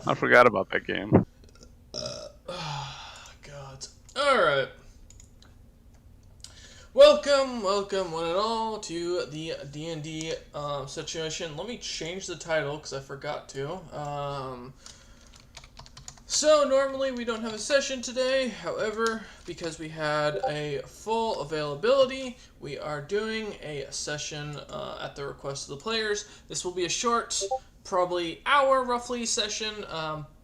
I forgot about that game. God. Alright. Welcome, one and all, to the D&D situation. Let me change the title, because I forgot to. So, normally we don't have a session today. However, because we had a full availability, we are doing a session at the request of the players. This will be a short, probably hour roughly session,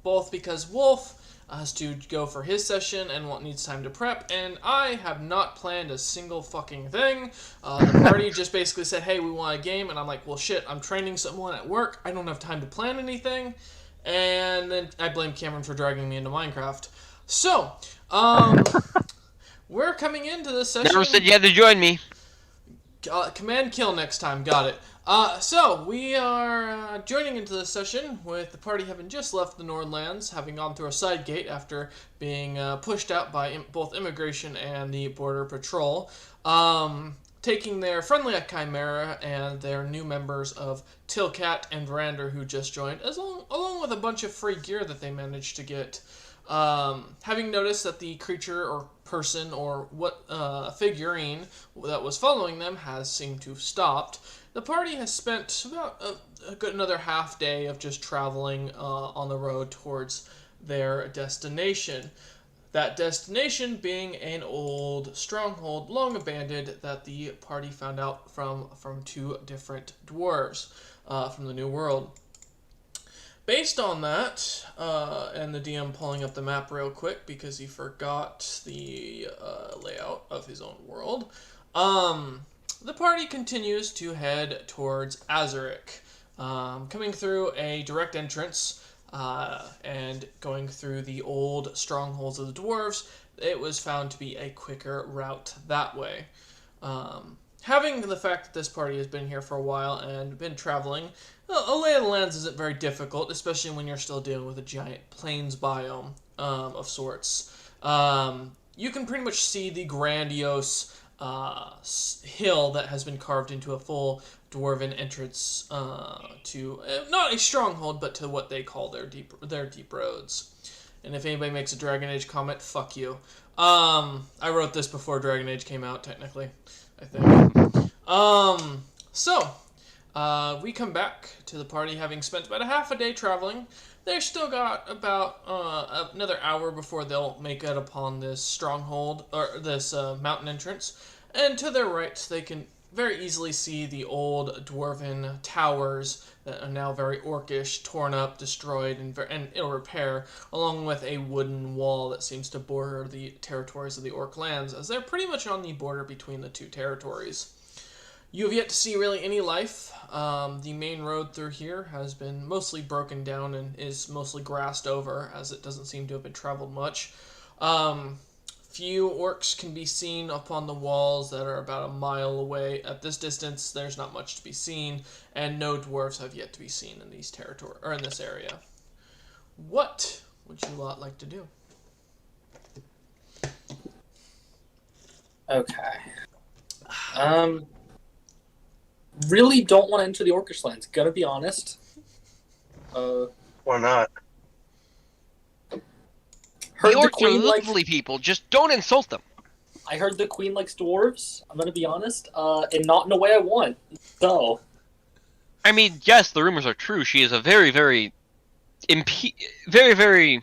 both because Wolf has to go for his session and needs time to prep, and I have not planned a single fucking thing. The party just basically said, hey, we want a game, and I'm like, well shit, I'm training someone at work, I don't have time to plan anything. And then I blame Cameron for dragging me into Minecraft. So, we're coming into this session. Never said you had to join me. Command kill next time, got it. So, we are joining into this session with the party having just left the Nordlands, having gone through a side gate after being pushed out by both immigration and the border patrol. Taking their friendly Chimera and their new members of Tilcat and Verander, who just joined, along with a bunch of free gear that they managed to get. Having noticed that the creature or person or figurine that was following them has seemed to have stopped, the party has spent about a good another half day of just traveling on the road towards their destination. That destination being an old stronghold, long abandoned, that the party found out from two different dwarves from the New World. Based on that, and the DM pulling up the map real quick because he forgot the layout of his own world, the party continues to head towards Azuric, coming through a direct entrance. And going through the old strongholds of the dwarves, it was found to be a quicker route that way. Having the fact that this party has been here for a while and been traveling, a lay of the lands isn't very difficult, especially when you're still dealing with a giant plains biome of sorts. You can pretty much see the grandiose hill that has been carved into a full dwarven entrance to not a stronghold, but to what they call their deep roads. And if anybody makes a Dragon Age comment, fuck you. I wrote this before Dragon Age came out, technically, I think. We come back to the party having spent about a half a day traveling. They've still got about another hour before they'll make it upon this stronghold, or this mountain entrance. And to their right, they can very easily see the old dwarven towers that are now very orcish, torn up, destroyed, and ill repair, along with a wooden wall that seems to border the territories of the orc lands, as they're pretty much on the border between the two territories. You have yet to see really any life. The main road through here has been mostly broken down and is mostly grassed over, as it doesn't seem to have been traveled much. Few orcs can be seen upon the walls that are about a mile away. At this distance, there's not much to be seen, and no dwarves have yet to be seen in these in this area. What would you lot like to do? Okay. Really don't want to enter the Orcish lands. Gotta be honest. Why not? The orcs are lovely people. Just don't insult them. I heard the queen likes dwarves. I'm gonna be honest, and not in a way I want. So, I mean, yes, the rumors are true. She is a very, very, very.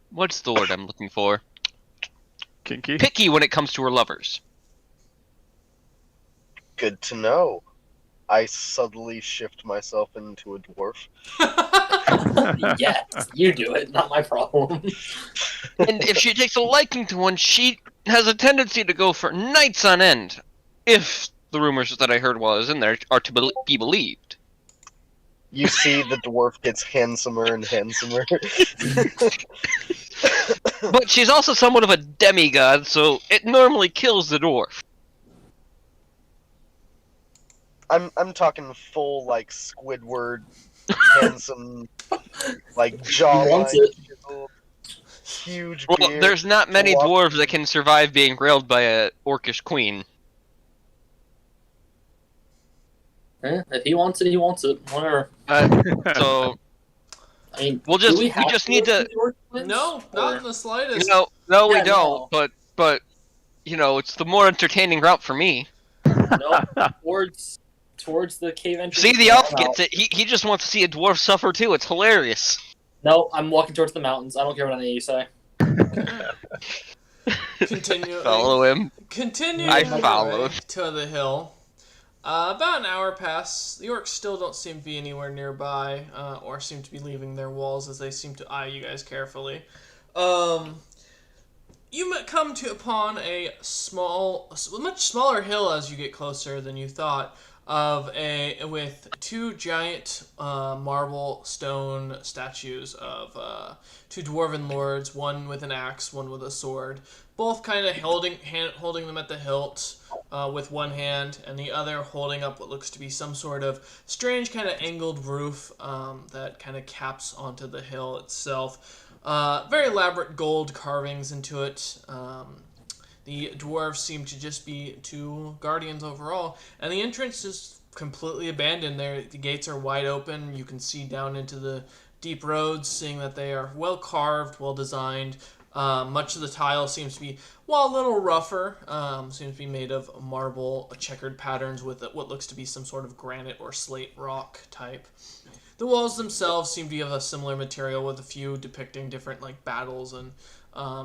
What's the word I'm looking for? Kinky? Picky when it comes to her lovers. Good to know. I subtly shift myself into a dwarf. yes, you do it. Not my problem. And if she takes a liking to one, she has a tendency to go for nights on end. If the rumors that I heard while I was in there are to be believed. You see the dwarf gets handsomer and handsomer. But she's also somewhat of a demigod, so it normally kills the dwarf. I'm talking full, like, Squidward, handsome, like, jawline, huge beard. Well, there's not many dwarves that can survive being railed by a orcish queen. If he wants it, he wants it. Whatever. So, I mean, We'll do just- we we have just to need go to- to the Orclands? No, not in the slightest. No, we Yeah, don't. no. But it's the more entertaining route for me. No, towards the cave entrance. See, the No, elf I'm gets out. it. He just wants to see a dwarf suffer too. It's hilarious. No, I'm walking towards the mountains. I don't care what any of you say. Continue. Follow him. Continuing I your followed. way to the hill. About an hour passes. The orcs still don't seem to be anywhere nearby, or seem to be leaving their walls as they seem to eye you guys carefully. You come upon a much smaller hill as you get closer than you thought. With two giant marble stone statues of two dwarven lords, one with an axe, one with a sword, both kind of holding them at the hilt with one hand, and the other holding up what looks to be some sort of strange kind of angled roof that kind of caps onto the hill itself. Very elaborate gold carvings into it. The dwarves seem to just be two guardians overall, and the entrance is completely abandoned. The gates are wide open. You can see down into the deep roads, seeing that they are well carved, well designed. Much of the tile seems to be, while a little rougher, seems to be made of marble checkered patterns with what looks to be some sort of granite or slate rock type. The walls themselves seem to be of a similar material, with a few depicting different battles and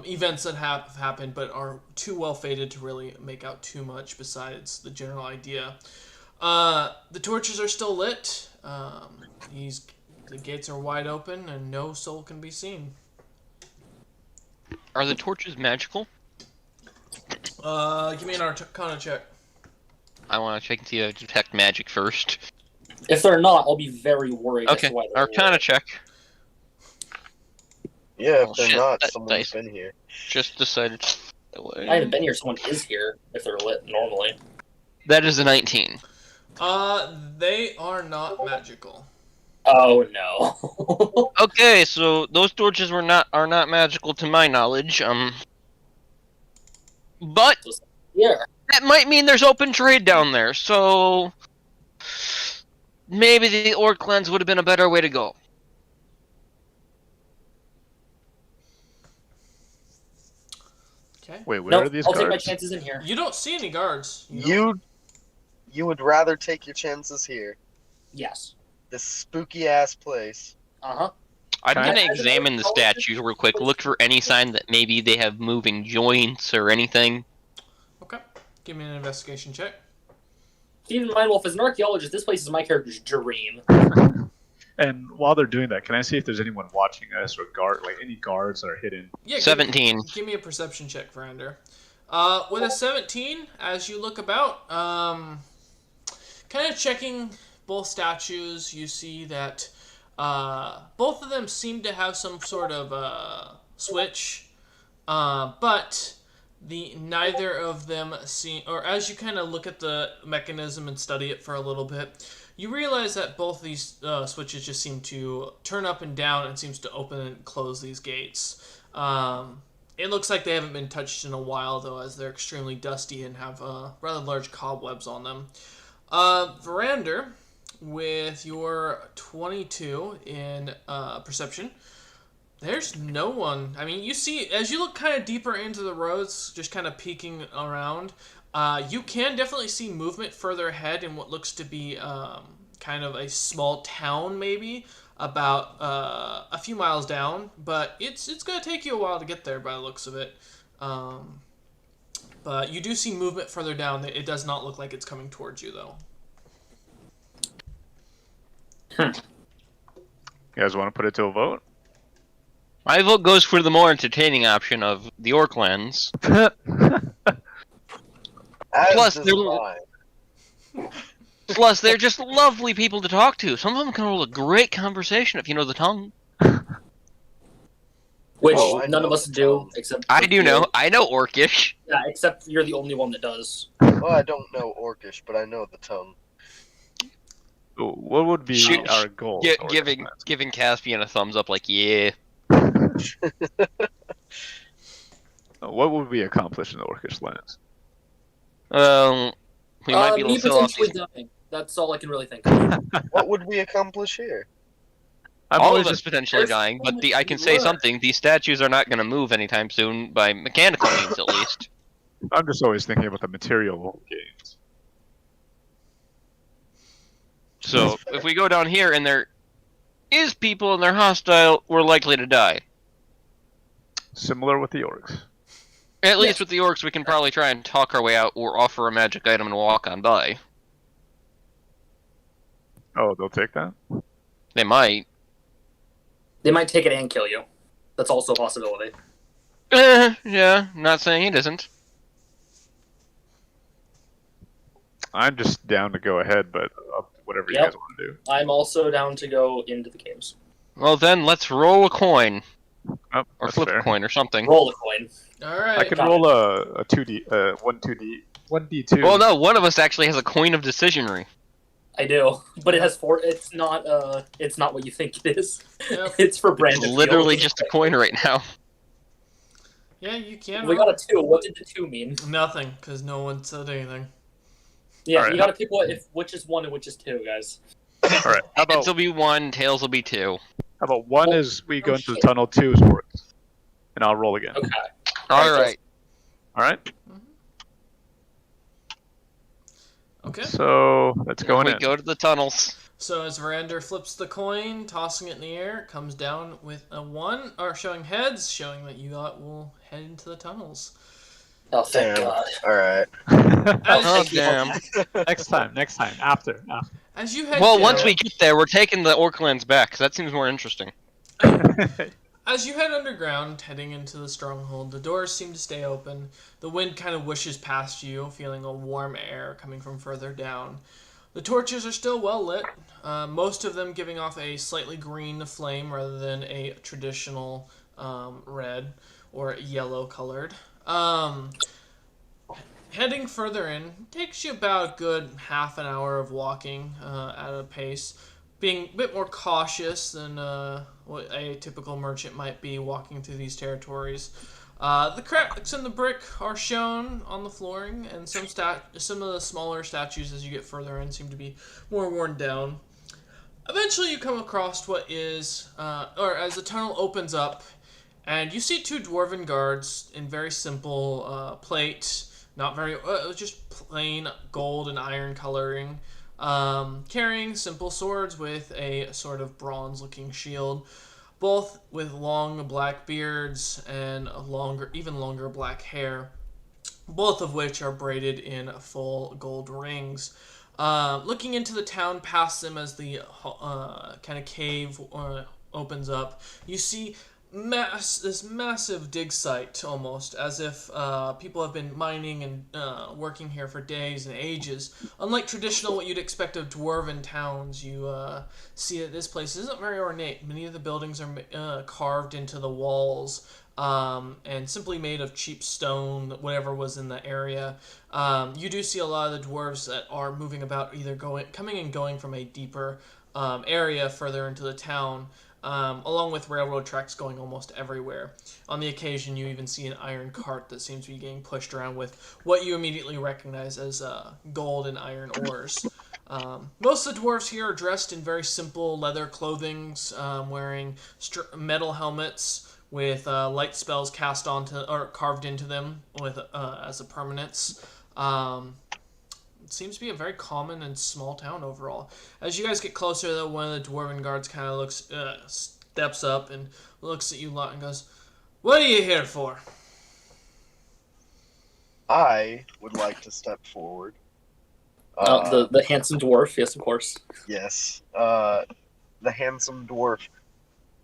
events that have happened, but are too well faded to really make out too much besides the general idea. The torches are still lit. The gates are wide open, and no soul can be seen. Are the torches magical? Give me an Arcana check. I want to check and see if I detect magic first. If they're not, I'll be very worried. Okay, As to why they're Arcana lit. check. Yeah, if Oh, they're shit, not, that someone's dice. been here. Just decided. I haven't been here. Someone is here. If they're lit normally. That is a 19. They are not magical. Oh no. Okay, so those torches are not magical to my knowledge. But Yeah. that might mean there's open trade down there. So maybe the orc lens would have been a better way to go. Okay. Wait, where No, are these I'll take my guards? chances in here. You don't see any guards. don't- You would rather take your chances here. Yes. This spooky ass place. Uh-huh. I'm Can I- gonna I- examine the statues real quick, look for any sign that maybe they have moving joints or anything. Okay. Give me an investigation check. Keep in mind, Wolf, as an archaeologist, this place is my character's dream. And while they're doing that, can I see if there's anyone watching us or any guards that are hidden? Yeah. 17. Give me a perception check, Vrander. With a 17, as you look about, kind of checking both statues, you see that both of them seem to have some sort of switch, but neither of them seem, or as you kind of look at the mechanism and study it for a little bit, you realize that both these switches just seem to turn up and down and seems to open and close these gates. It looks like they haven't been touched in a while, though, as they're extremely dusty and have rather large cobwebs on them. Verander, with your 22 in perception, there's no one. I mean, you see, as you look kind of deeper into the roads, just kind of peeking around, you can definitely see movement further ahead in what looks to be kind of a small town, maybe, about a few miles down, but it's going to take you a while to get there by the looks of it. But you do see movement further down. It does not look like it's coming towards you, though. You guys want to put it to a vote? My vote goes for the more entertaining option of the orc lens. As Plus, does they're- mine. Plus, they're just lovely people to talk to. Some of them can hold a great conversation if you know the tongue. Which Oh, I none of know us the do, tongue. except I for do you. know. I know orcish. Yeah, except you're the only one that does. Well, I don't know Orcish, but I know the tongue. What would be Shoot, our goal? for Giving this giving Caspian a thumbs up, like, yeah. lens? What would we accomplish in the Orcish lands? We might be able me to sell off potentially these. dying. That's all I can really think of. What would we accomplish here? I'm All always of us just potentially There's dying, so but much I can say work. something. These statues are not going to move anytime soon, by mechanical means at least. I'm just always thinking about the material gains. So if we go down here and there is people and they're hostile, we're likely to die. Similar with the orcs. At least Yes. with the orcs, we can probably try and talk our way out or offer a magic item and walk on by. Oh, they'll take that? They might. They might take it and kill you. That's also a possibility. Yeah, not saying it isn't. I'm just down to go ahead, but whatever you Yep. guys want to do. I'm also down to go into the games. Well then, let's roll a coin. Oh, Or that's flip fair. a coin or something. Roll a coin. All right. I can Got roll a 2D, 1D2. Well, no, one of us actually has a coin of decisionary. I do, but it has 4. It's not. It's not what you think it is. Yep. It's for It's Brandon. literally just a coin right now. Yeah, you can. We roll. got a 2. What did the 2 mean? Nothing, because no one said anything. Yeah, Alright. you gotta pick which is 1 and which is 2, guys. All right. How Heads about will be 1, tails will be 2. one Well, is we go into the shit. tunnel, 2 is orcs, and I'll roll again. Okay. Alright. All right. Okay. So let's go We in. go to the tunnels. So as Verander flips the coin, tossing it in the air, it comes down with a 1, or showing heads, showing that you lot will head into the tunnels. Oh, thank Damn. God. All right. Oh, Thank you. damn. next time. After. As you head Well, down, once we get there, we're taking the Orclands back, 'cause that seems more interesting. as you head underground, heading into the stronghold, the doors seem to stay open. The wind kind of whishes past you, feeling a warm air coming from further down. The torches are still well lit, most of them giving off a slightly green flame rather than a traditional red or yellow colored. Heading further in takes you about a good half an hour of walking at a pace, being a bit more cautious than what a typical merchant might be walking through these territories. The cracks in the brick are shown on the flooring, and some of the smaller statues as you get further in seem to be more worn down. Eventually, you come across what is, or as the tunnel opens up, and you see 2 dwarven guards in very simple plate, not very, just plain gold and iron coloring, carrying simple swords with a sort of bronze-looking shield, both with long black beards and even longer black hair, both of which are braided in full gold rings. Looking into the town past them as the kind of cave opens up, you see this massive dig site, almost as if people have been mining and working here for days and ages. Unlike traditional what you'd expect of dwarven towns, you see that this place isn't very ornate. Many of the buildings are carved into the walls and simply made of cheap stone, whatever was in the area. You do see a lot of the dwarves that are moving about, either coming and going from a deeper area further into the town. Along with railroad tracks going almost everywhere. On the occasion, you even see an iron cart that seems to be getting pushed around with what you immediately recognize as gold and iron ores. Most of the dwarves here are dressed in very simple leather clothing, wearing metal helmets with light spells cast onto or carved into them with as a permanence. It seems to be a very common and small town overall. As you guys get closer, though, one of the dwarven guards kind of steps up and looks at you lot and goes, "What are you here for?" I would like to step forward. The handsome dwarf, yes, of course. Yes. The handsome dwarf.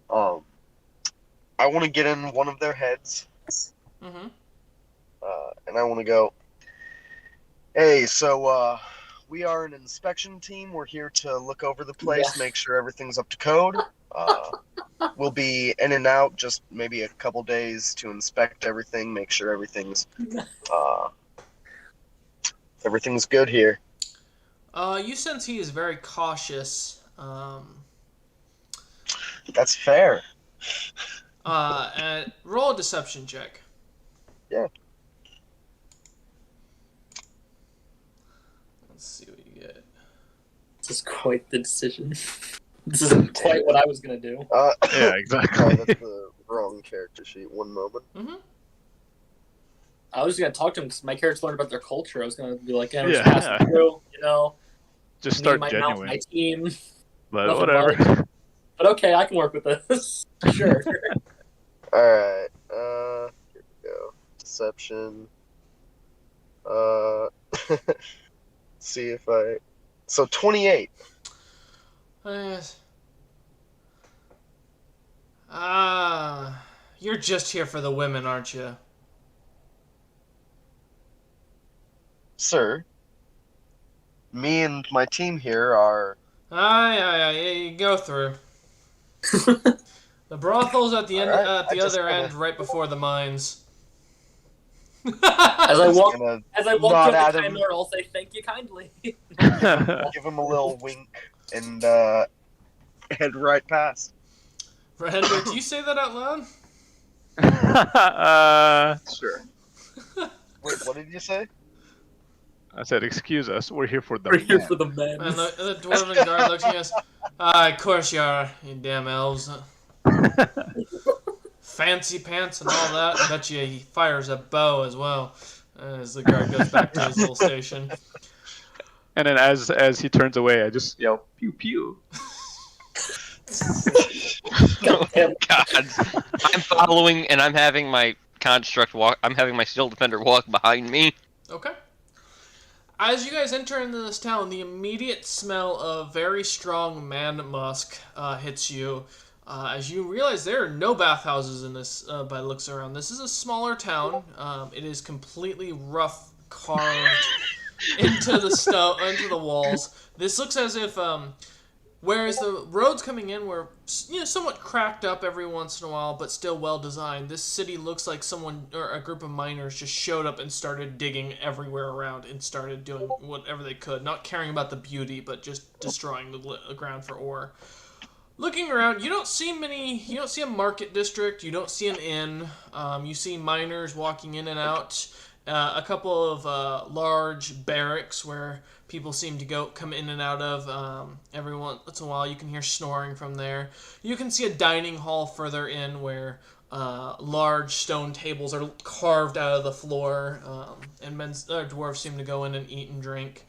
I want to get in one of their heads, Mm-hmm. and I want to go, "Hey, so we are an inspection team. We're here to look over the place, Yeah. make sure everything's up to code. We'll be in and out just maybe a couple days to inspect everything, make sure everything's good here." You sense he is very cautious. That's fair. And roll a deception check. Yeah. Let's see what you get. This is quite the decision. This isn't quite what I was gonna do. Yeah, Sorry, exactly. that's the wrong character sheet. One moment. Mm-hmm. I was gonna talk to him because my characters learned about their culture. I was gonna be like, yeah, we're just Yeah, passing through, just me, start my mount, my genuine. team. But Nothing whatever. But okay, I can work with this. Sure. Alright, here we go. Deception. See if I. So 28. Yes. You're just here for the women, aren't you? Sir, me and my team here are. Yeah, you go through. The brothel's at the end, Alright, at I the just other gonna- end, right before the mines. As I Just walk, gonna as I walk nod toward at the him. Chimera, I'll say thank you kindly. give him a little wink and head right past. Render, do you say that out loud? Sure. Wait, what did you say? I said, excuse us. We're here for the We're here men." for the men. And the dwarven guard looks at us. Of course you are, you damn elves. Fancy pants and all that. I bet you he fires a bow as well. As the guard goes back to his little station. And then as he turns away, I just yell, pew pew. Oh, God. I'm following, and I'm having my construct walk. I'm having my steel defender walk behind me. Okay. As you guys enter into this town, the immediate smell of very strong man musk hits you. As you realize there are no bathhouses in this, by looks around. This is a smaller town. It is completely rough carved into the walls. This looks as if, whereas the roads coming in were somewhat cracked up every once in a while, but still well designed. This city looks like someone or a group of miners just showed up and started digging everywhere around and started doing whatever they could, not caring about the beauty, but just destroying the ground for ore. Looking around, you don't see a market district, you don't see an inn, you see miners walking in and out, a couple of large barracks where people seem to come in and out of every once in a while. You can hear snoring from there. You can see a dining hall further in where large stone tables are carved out of the floor, and dwarves seem to go in and eat and drink.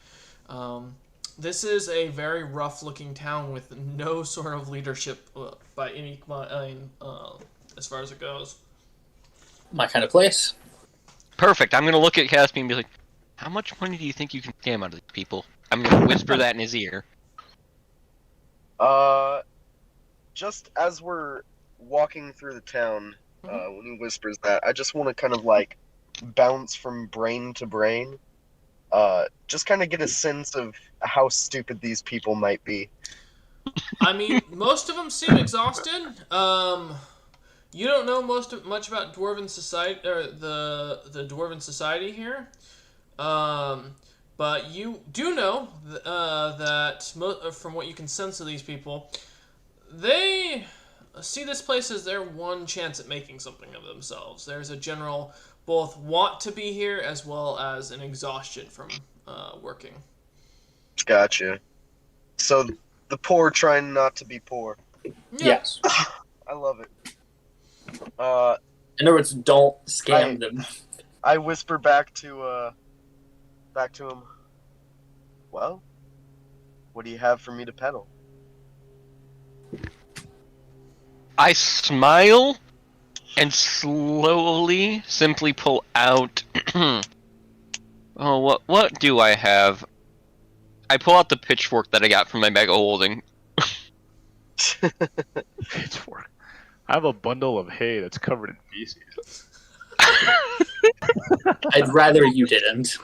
This is a very rough-looking town with no sort of leadership by any as far as it goes. My kind of place. Perfect. I'm going to look at Caspian and be like, how much money do you think you can scam out of these people? I'm going to whisper that in his ear. Just as we're walking through the town, when he whispers that, I just want to kind of like bounce from brain to brain. Just kind of get a sense of how stupid these people might be. I mean, most of them seem exhausted. You don't know much about dwarven society or the dwarven society here, but you do know that from what you can sense of these people, they see this place as their one chance at making something of themselves. There's a general both want to be here as well as an exhaustion from working. Gotcha. So the poor trying not to be poor. Yeah. Yes. I love it. In other words, don't scam them. I whisper back to him. Well, what do you have for me to peddle? I smile and slowly simply pull out. Oh, what do I have? I pull out the pitchfork that I got from my bag of holding. Pitchfork. I have a bundle of hay that's covered in feces. I'd rather you didn't.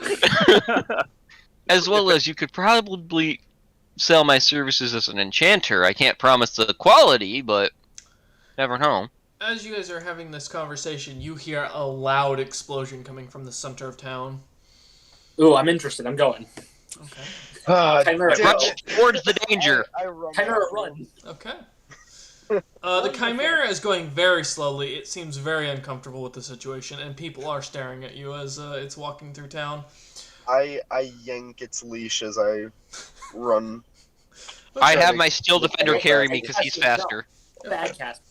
As well as you could probably sell my services as an enchanter. I can't promise the quality, but never know. As you guys are having this conversation, you hear a loud explosion coming from the center of town. Ooh, I'm interested. I'm going. Okay. Chimera, damn run. it. Towards the danger. I run Chimera, after him. run. Okay. The Chimera is going very slowly. It seems very uncomfortable with the situation, and people are staring at you as it's walking through town. I yank its leash as I run. I Okay. have my steel defender carry me because he's No. faster. Bad cast.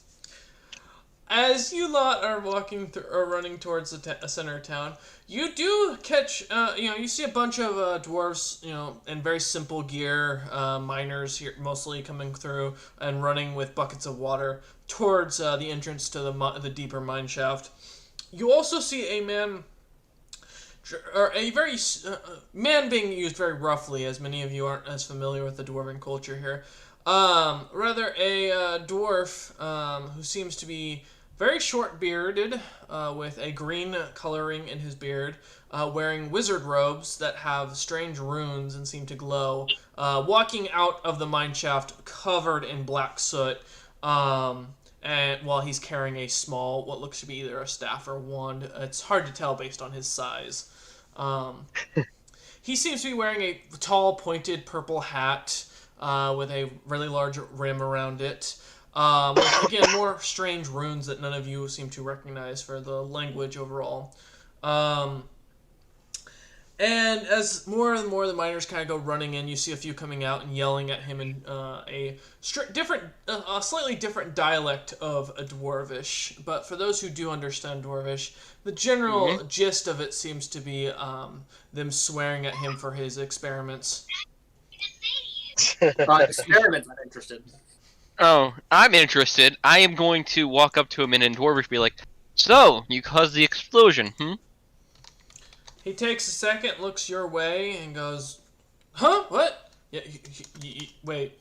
As you lot are walking through or running towards the center of town, you do catch, you see a bunch of dwarves, in very simple gear, miners here mostly coming through and running with buckets of water towards the entrance to the deeper mine shaft. You also see a man, or a very man being used very roughly, as many of you aren't as familiar with the dwarven culture here. Rather a dwarf who seems to be very short bearded, with a green coloring in his beard, wearing wizard robes that have strange runes and seem to glow, walking out of the mine shaft covered in black soot, and while he's carrying a small, what looks to be either a staff or wand. It's hard to tell based on his size. He seems to be wearing a tall, pointed purple hat with a really large rim around it. With, again, more strange runes that none of you seem to recognize for the language overall. And as more and more of the miners kind of go running in, you see a few coming out and yelling at him in a slightly different dialect of a Dwarvish. But for those who do understand Dwarvish, the general gist of it seems to be them swearing at him for his experiments. Experiments, I'm interested. Oh, I'm interested. I am going to walk up to him and in Dwarvish be like, "So, you caused the explosion, hmm?" He takes a second, looks your way, and goes, "Huh? What? Yeah, wait,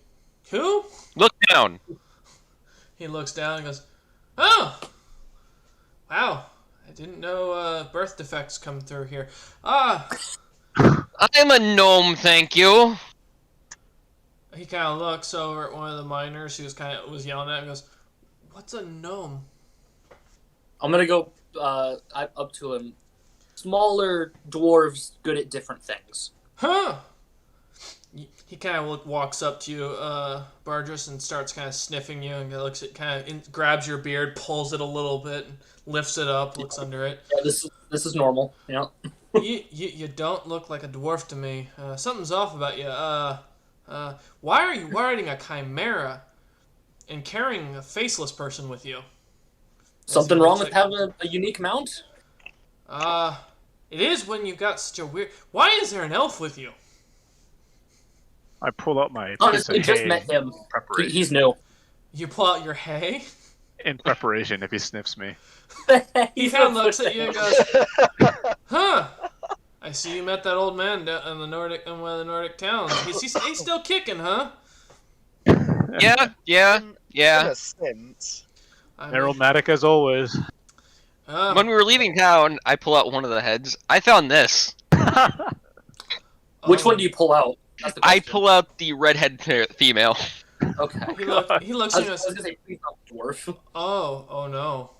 who?" Look down. He looks down and goes, "Oh, wow, I didn't know birth defects come through here. Ah." I'm a gnome, thank you. He kind of looks over at one of the miners who was yelling at him and goes, "What's a gnome?" I'm gonna go up to him. Smaller dwarves good at different things. Huh? He kind of walks up to you, Bardris, and starts kind of sniffing you, and looks at, grabs your beard, pulls it a little bit, and lifts it up, looks under it. Yeah, this is normal. Yeah. You don't look like a dwarf to me. Something's off about you. Why are you riding a chimera and carrying a faceless person with you? Something wrong with having a unique mount? It is when you've got such a weird... Why is there an elf with you? I pull out my piece Honestly, of just hay met him. in preparation. He's new. You pull out your hay? In preparation, if he sniffs me. He kind of looks at you and goes, "Huh? I see you met that old man in one of the Nordic towns. He's still kicking, huh?" Yeah. In a sense. Aromatic as always. When we were leaving town, I pull out one of the heads. I found this. Which one do you pull out? That's the I question. pull out the redhead female. Okay. He looks I at you and was goes, gonna say, please not dwarf. Oh no.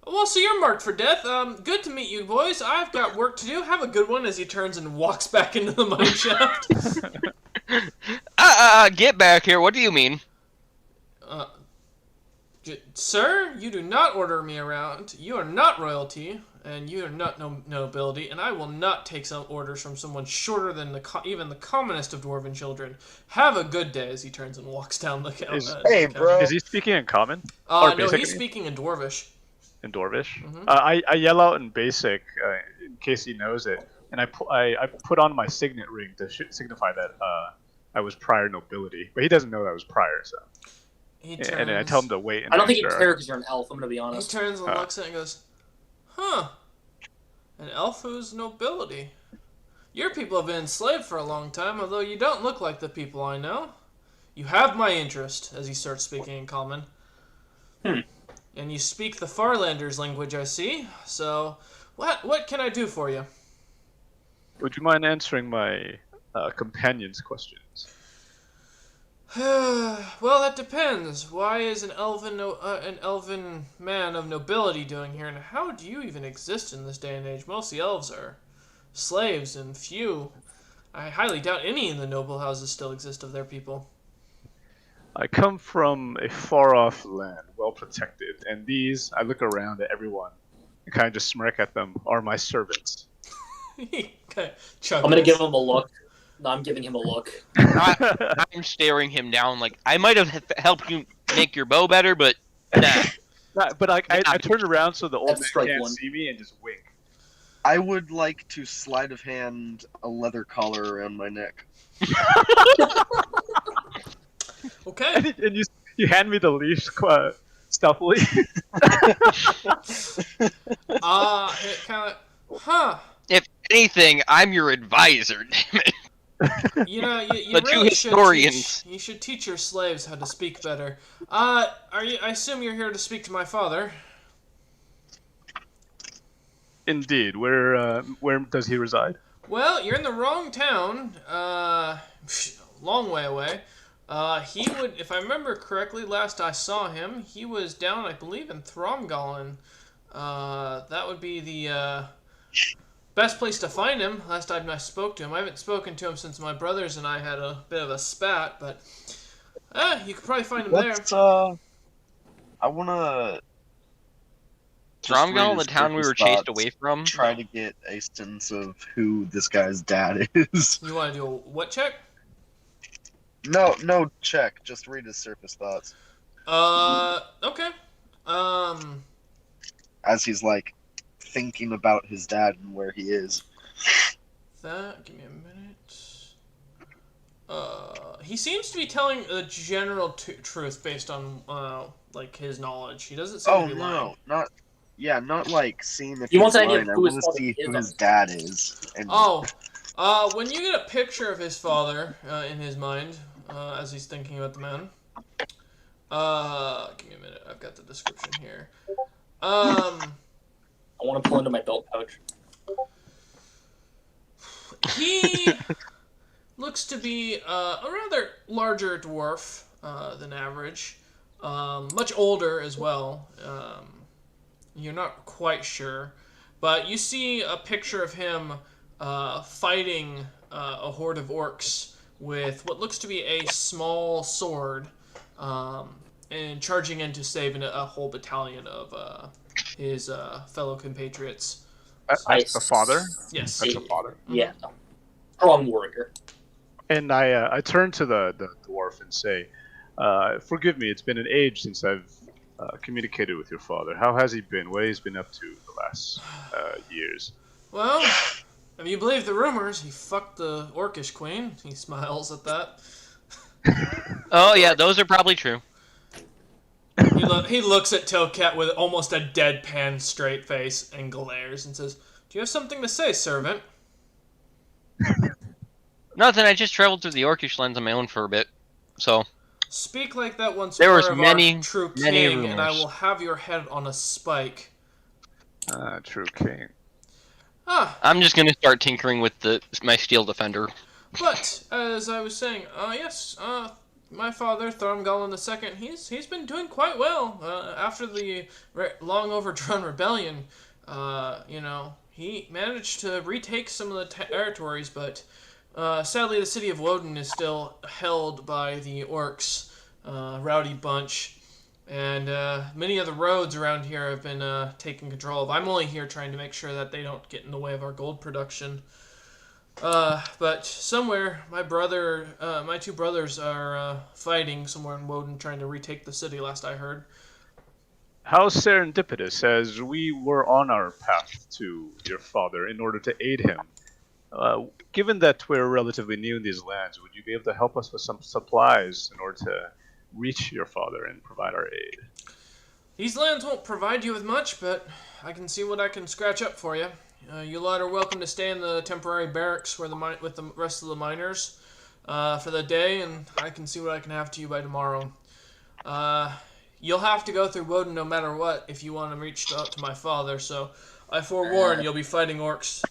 Well, so you're marked for death. Good to meet you, boys. I've got work to do. Have a good one. As he turns and walks back into the mine shaft. Get back here. What do you mean? Sir, you do not order me around. You are not royalty, and you are not nobility, and I will not take some orders from someone shorter than even the commonest of dwarven children. Have a good day. As he turns and walks down the counter. Hey, bro. Is he speaking in common? No, basic? he's speaking in Dwarvish. In Dwarvish? Mhm. I yell out in basic, in case he knows it, and I put on my signet ring to signify that I was prior nobility, but he doesn't know that I was prior, so. And then I tell him to wait. I don't think you care because you're an elf. I'm gonna be honest. He turns and looks at it and goes, "Huh? An elf who's nobility. Your people have been enslaved for a long time, although you don't look like the people I know. You have my interest," as he starts speaking in common. And you speak the Farlanders' language, I see. So, what can I do for you? Would you mind answering my companion's questions? Well, that depends. Why is an elven man of nobility doing here, and how do you even exist in this day and age? Most of the elves are slaves, and few. I highly doubt any in the noble houses still exist of their people. I come from a far-off land, well protected, and these, I look around at everyone and kind of just smirk at them, are my servants. He kinda chuckles. I'm gonna give him a look. No, I'm giving him a look. I'm staring him down like I might have helped you make your bow better, but nah. But like, I turned around so the old That's man strike can't one. see me and just wink. I would like to sleight of hand a leather collar around my neck. Okay. And you hand me the leash stealthily. It kind of, huh? If anything, I'm your advisor, damn it. You know, you The two really should historians. teach. You should teach your slaves how to speak better. Are you? I assume you're here to speak to my father. Indeed. Where does he reside? Well, you're in the wrong town. Long way away. He would, if I remember correctly, last I saw him, he was down, I believe, in Thromgallon. That would be the best place to find him. Last time I spoke to him, I haven't spoken to him since my brothers and I had a bit of a spat, but you could probably find him there. I wanna. Stromgall, the town we were chased away from. Try to get a sense of who this guy's dad is. You want to do a what check? No check. Just read his surface thoughts. Okay. As he's like thinking about his dad and where he is. Give me a minute. He seems to be telling the general truth based on like his knowledge. He doesn't seem to be lying. Not like seeing if You want he's an idea lying. of I who his want to father see is who on his this dad is. And When you get a picture of his father in his mind as he's thinking about the man. Give me a minute. I've got the description here. I want to pull into my belt pouch. He looks to be a rather larger dwarf than average. Much older as well. You're not quite sure. But you see a picture of him fighting a horde of orcs with what looks to be a small sword and charging in to save a whole battalion of his fellow compatriots. That's the father. Yes. That's the father. Yeah. Strong warrior. And I turn to the dwarf and say, "Forgive me. It's been an age since I've communicated with your father. How has he been? What he's been up to the last years?" Well, if you believe the rumors, he fucked the orcish queen. He smiles at that. Oh yeah, those are probably true. He looks at Toadcat with almost a deadpan straight face and glares and says, "Do you have something to say, servant?" Nothing. I just traveled through the Orcish lands on my own for a bit, so. Speak like that once There more was of many, our true many king, and I rumors. will have your head on a spike. True king. I'm just gonna start tinkering with my steel defender. But as I was saying, yes, my father, Thormgallon II, he's been doing quite well after the long overdone rebellion. He managed to retake some of the territories, but sadly the city of Woden is still held by the orcs, rowdy bunch. And many of the roads around here have been taken control of. I'm only here trying to make sure that they don't get in the way of our gold production. But somewhere, my two brothers are fighting somewhere in Woden, trying to retake the city. Last I heard. How serendipitous, as we were on our path to your father in order to aid him. Given that we're relatively new in these lands, would you be able to help us with some supplies in order to reach your father and provide our aid? These lands won't provide you with much, but I can see what I can scratch up for you. You lot are welcome to stay in the temporary barracks with the rest of the miners for the day, and I can see what I can have to you by tomorrow. You'll have to go through Woden no matter what if you want to reach out to my father, so I forewarn you'll be fighting orcs.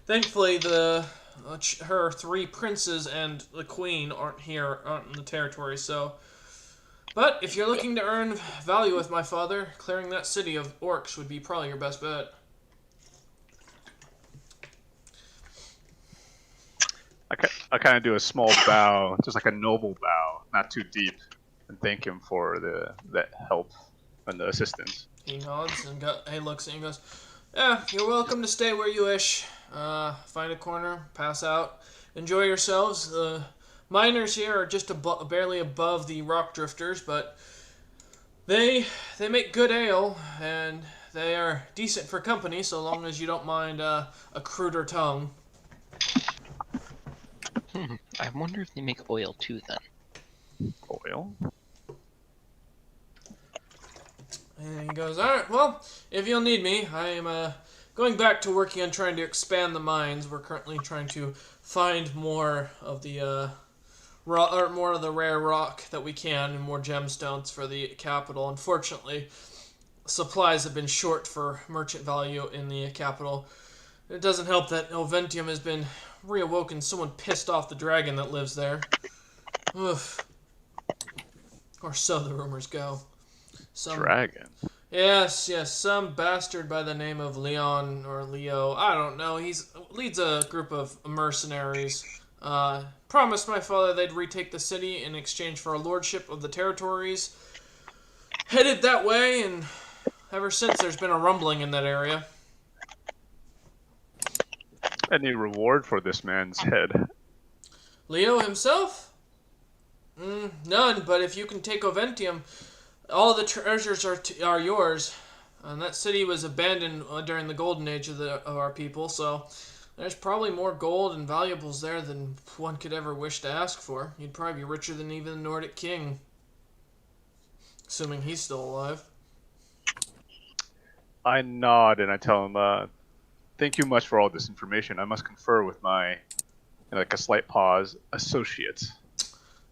Thankfully, her three princes and the queen aren't in the territory, so... But if you're looking to earn value with my father, clearing that city of orcs would be probably your best bet. I kind of do a small bow, just like a noble bow, not too deep, and thank him for that help and the assistance. He nods and he looks at you and goes, "Yeah, you're welcome to stay where you wish. Find a corner, pass out. enjoy yourselves. The miners here are just barely above the rock drifters, but they make good ale, and they are decent for company so long as you don't mind a cruder tongue. I wonder if they make oil too then. Oil? And he goes, alright, well, if you'll need me, I am going back to working on trying to expand the mines. We're currently trying to find more of the more of the rare rock that we can and more gemstones for the capital. Unfortunately, supplies have been short for merchant value in the capital. It doesn't help that Oventium has been reawoken. Someone pissed off the dragon that lives there. Oof. Or so the rumors go. Dragon? Yes, some bastard by the name of Leon or Leo. I don't know. Leads a group of mercenaries. Promised my father they'd retake the city in exchange for a lordship of the territories. Headed that way, and ever since there's been a rumbling in that area. Any reward for this man's head? Leo himself? None, but if you can take Oventium, all the treasures are yours. And that city was abandoned during the golden age of our people, so there's probably more gold and valuables there than one could ever wish to ask for. You'd probably be richer than even the Nordic king. Assuming he's still alive. I nod and I tell him, thank you much for all this information. I must confer with my, like a slight pause, associates.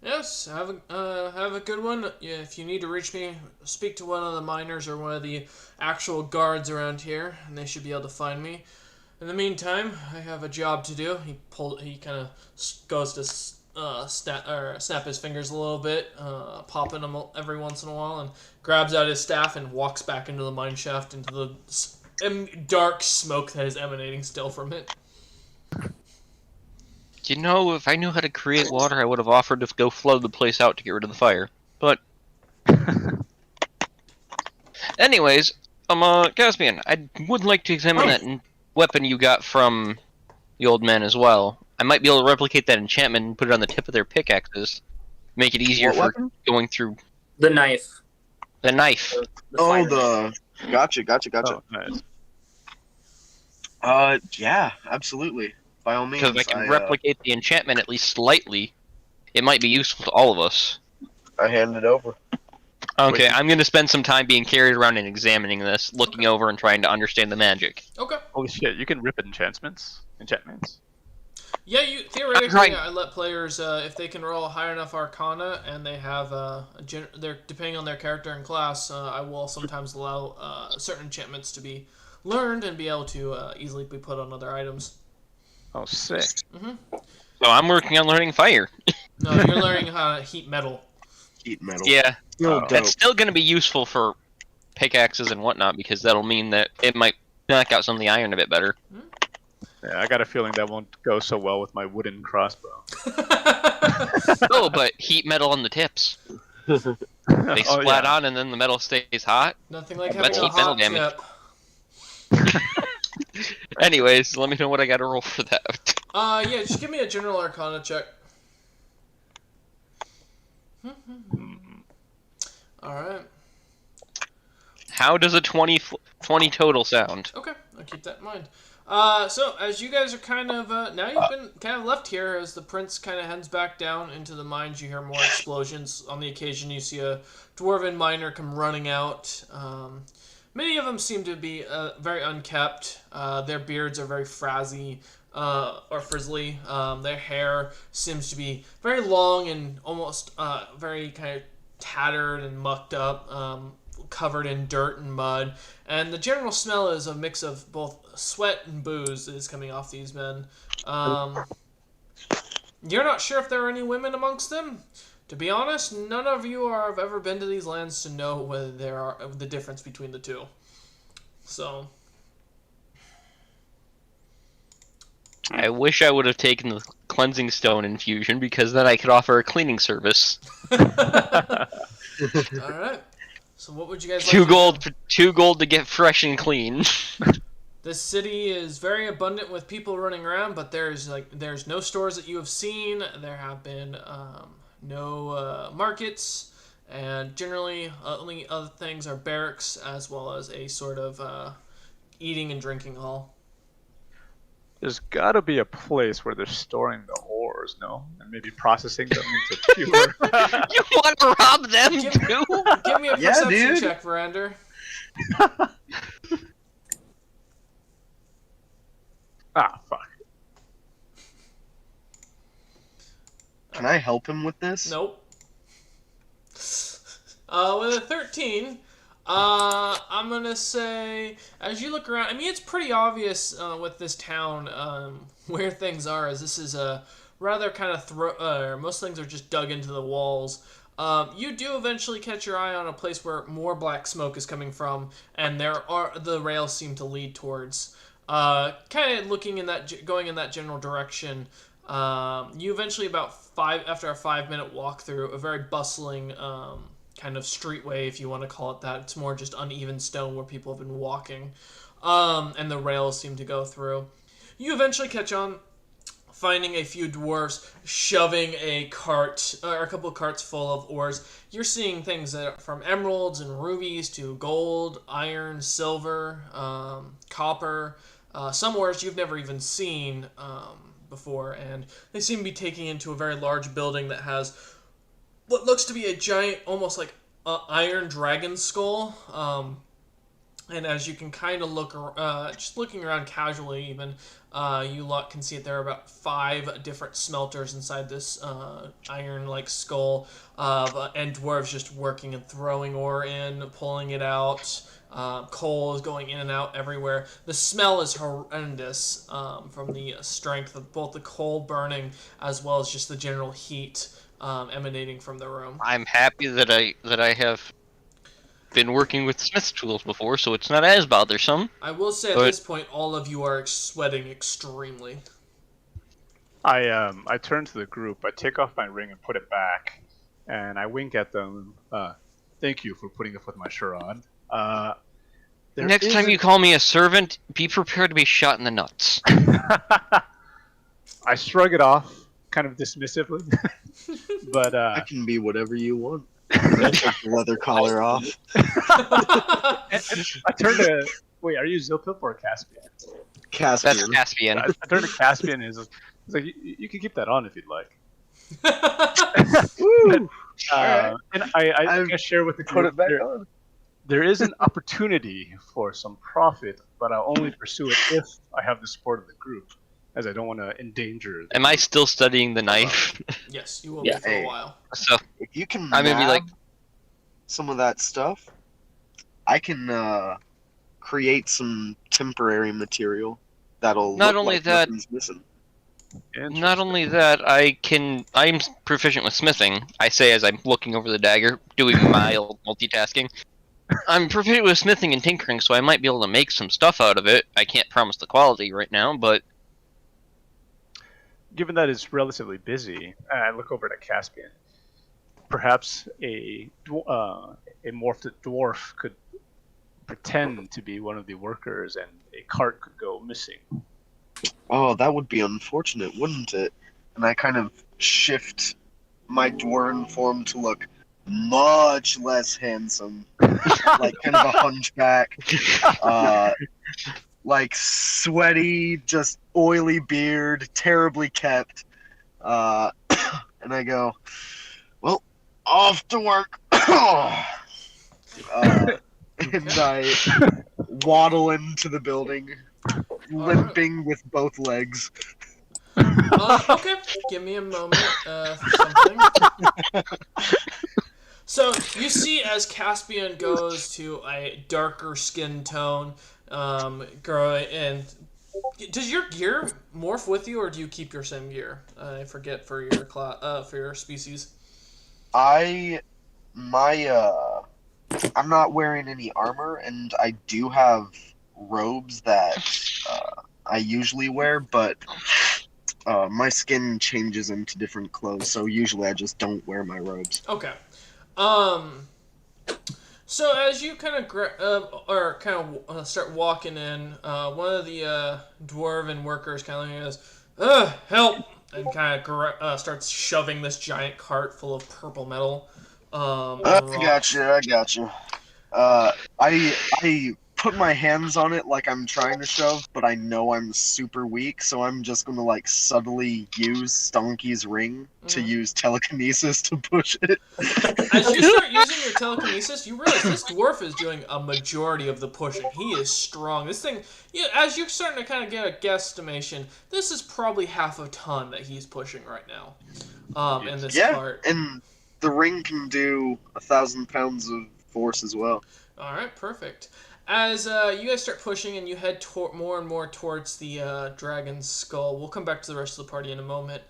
Yes, have a good one. Yeah, if you need to reach me, speak to one of the miners or one of the actual guards around here, and they should be able to find me. In the meantime, I have a job to do. He kind of goes to snap his fingers a little bit, popping them every once in a while, and grabs out his staff and walks back into the mine shaft into the dark smoke that is emanating still from it. You know, if I knew how to create water, I would have offered to go flood the place out to get rid of the fire. But anyways, Caspian, I would like to examine that weapon you got from the old man as well. I might be able to replicate that enchantment and put it on the tip of their pickaxes. Make it easier for going through The knife. the knife. Gotcha. Oh, nice. Yeah, absolutely. By all means. Because if I can replicate the enchantment at least slightly, it might be useful to all of us. I hand it over. Okay, I'm going to spend some time being carried around and examining this, looking over and trying to understand the magic. Okay. Holy shit, you can rip enchantments? Yeah, theoretically, I let players, if they can roll a high enough Arcana and they have depending on their character and class, I will sometimes allow certain enchantments to be learned and be able to easily be put on other items. Oh, sick. Mm-hmm. So I'm working on learning fire. No, you're learning how to heat metal. Heat metal. Yeah, Oh, that's still going to be useful for pickaxes and whatnot, because that'll mean that it might knock out some of the iron a bit better. Yeah, I got a feeling that won't go so well with my wooden crossbow. Oh, but heat metal on the tips. They splat on and then the metal stays hot. Nothing like That's having a heat metal hot damage. tip. Anyways, let me know what I got to roll for that. Yeah, just give me a general Arcana check. Alright. How does a 20 total sound? Okay, I'll keep that in mind. So, as you guys are kind of, now you've been kind of left here as the prince kind of heads back down into the mines, you hear more explosions. On the occasion, you see a dwarven miner come running out. Many of them seem to be very unkept. Their beards are very frizzy or frizzly. Their hair seems to be very long and almost very kind of tattered and mucked up, covered in dirt and mud. And the general smell is a mix of both sweat and booze that is coming off these men. You're not sure if there are any women amongst them. To be honest, none of you have ever been to these lands to know whether there are the difference between the two. So, I wish I would have taken the cleansing stone infusion, because then I could offer a cleaning service. all right. So what would you guys like? Two gold to get fresh and clean. This city is very abundant with people running around, but there's no stores that you have seen. There have been no markets, and generally only other things are barracks as well as a sort of eating and drinking hall. There's got to be a place where they're storing the ores, no? And maybe processing them into pure. You want to rob them too? Give me a Yeah, perception dude. check, Verander. Ah, fuck. Can I help him with this? Nope. With a 13, I'm gonna say, as you look around, I mean, it's pretty obvious with this town where things are, as this is a rather kind of most things are just dug into the walls. You do eventually catch your eye on a place where more black smoke is coming from, and the rails seem to lead towards. Kind of going in that general direction. You eventually after a 5-minute walk through a very bustling kind of streetway, if you want to call it that. It's more just uneven stone where people have been walking, and the rails seem to go through. You eventually catch on, finding a few dwarves shoving a cart or a couple of carts full of ores. You're seeing things that are from emeralds and rubies to gold, iron, silver, copper. Some ores you've never even seen before, and they seem to be taking into a very large building that has what looks to be a giant, almost like iron dragon skull. And as you can kind of look, just looking around casually, even you can see that there are about 5 different smelters inside this iron-like skull, and dwarves just working and throwing ore in, pulling it out. Coal is going in and out everywhere. The smell is horrendous from the strength of both the coal burning as well as just the general heat emanating from the room. I'm happy that I have been working with smith's tools before, so it's not as bothersome. I will say at this point, all of you are sweating extremely. I turn to the group. I take off my ring and put it back, and I wink at them. Thank you for putting up with my charade. Next time you call me a servant, be prepared to be shot in the nuts. I shrug it off, kind of dismissively. But I can be whatever you want. I take the leather collar off. I turn to... Wait, are you Zilpip or Caspian? Caspian. That's Caspian. I turn to Caspian and he's like, you can keep that on if you'd like. Woo! And I share with the group, Put it back on. There is an opportunity for some profit, but I'll only pursue it if I have the support of the group, as I don't want to endanger. Am I still studying the knife? Yes, you will be for a while. So If you can I'm gonna be like, some of that stuff, I can create some temporary material that'll Not look only like that- nothing's missing. not only that, I'm proficient with smithing. I say as I'm looking over the dagger, doing mild multitasking. I'm proficient with smithing and tinkering, so I might be able to make some stuff out of it. I can't promise the quality right now, but Given that it's relatively busy, I look over to Caspian. Perhaps a morphed dwarf could pretend to be one of the workers, and a cart could go missing. Oh, that would be unfortunate, wouldn't it? And I kind of shift my dwarven form to look much less handsome, like kind of a hunchback, like sweaty, just oily beard, terribly kept. And I go, well, off to work. And I waddle into the building, limping with both legs. Okay, give me a moment for something. So, you see as Caspian goes to a darker skin tone, and does your gear morph with you, or do you keep your same gear? I forget for your species. I'm not wearing any armor, and I do have robes that I usually wear, but my skin changes into different clothes, so usually I just don't wear my robes. Okay. So as you kind of start walking in, one of the dwarven workers kind of goes, help!" and kind of starts shoving this giant cart full of purple metal I and got you. rocks. I got you. I put my hands on it like I'm trying to shove, but I know I'm super weak, so I'm just gonna like subtly use Stonky's ring to Mhm. use telekinesis to push it. As you start using your telekinesis, you realize this dwarf is doing a majority of the pushing. He is strong. This thing, as you're starting to kind of get a guesstimation, this is probably half a ton that he's pushing right now. In this Yeah, cart. and the ring can do 1,000 pounds of force as well. All right, perfect. As you guys start pushing and you head more and more towards the dragon's skull, we'll come back to the rest of the party in a moment.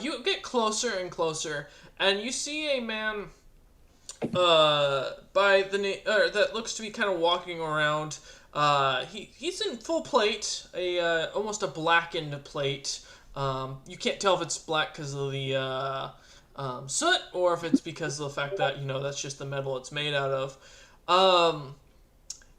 You get closer and closer, and you see a man by the that looks to be kind of walking around. He's in full plate, almost a blackened plate. You can't tell if it's black because of the soot or if it's because of the fact that that's just the metal it's made out of.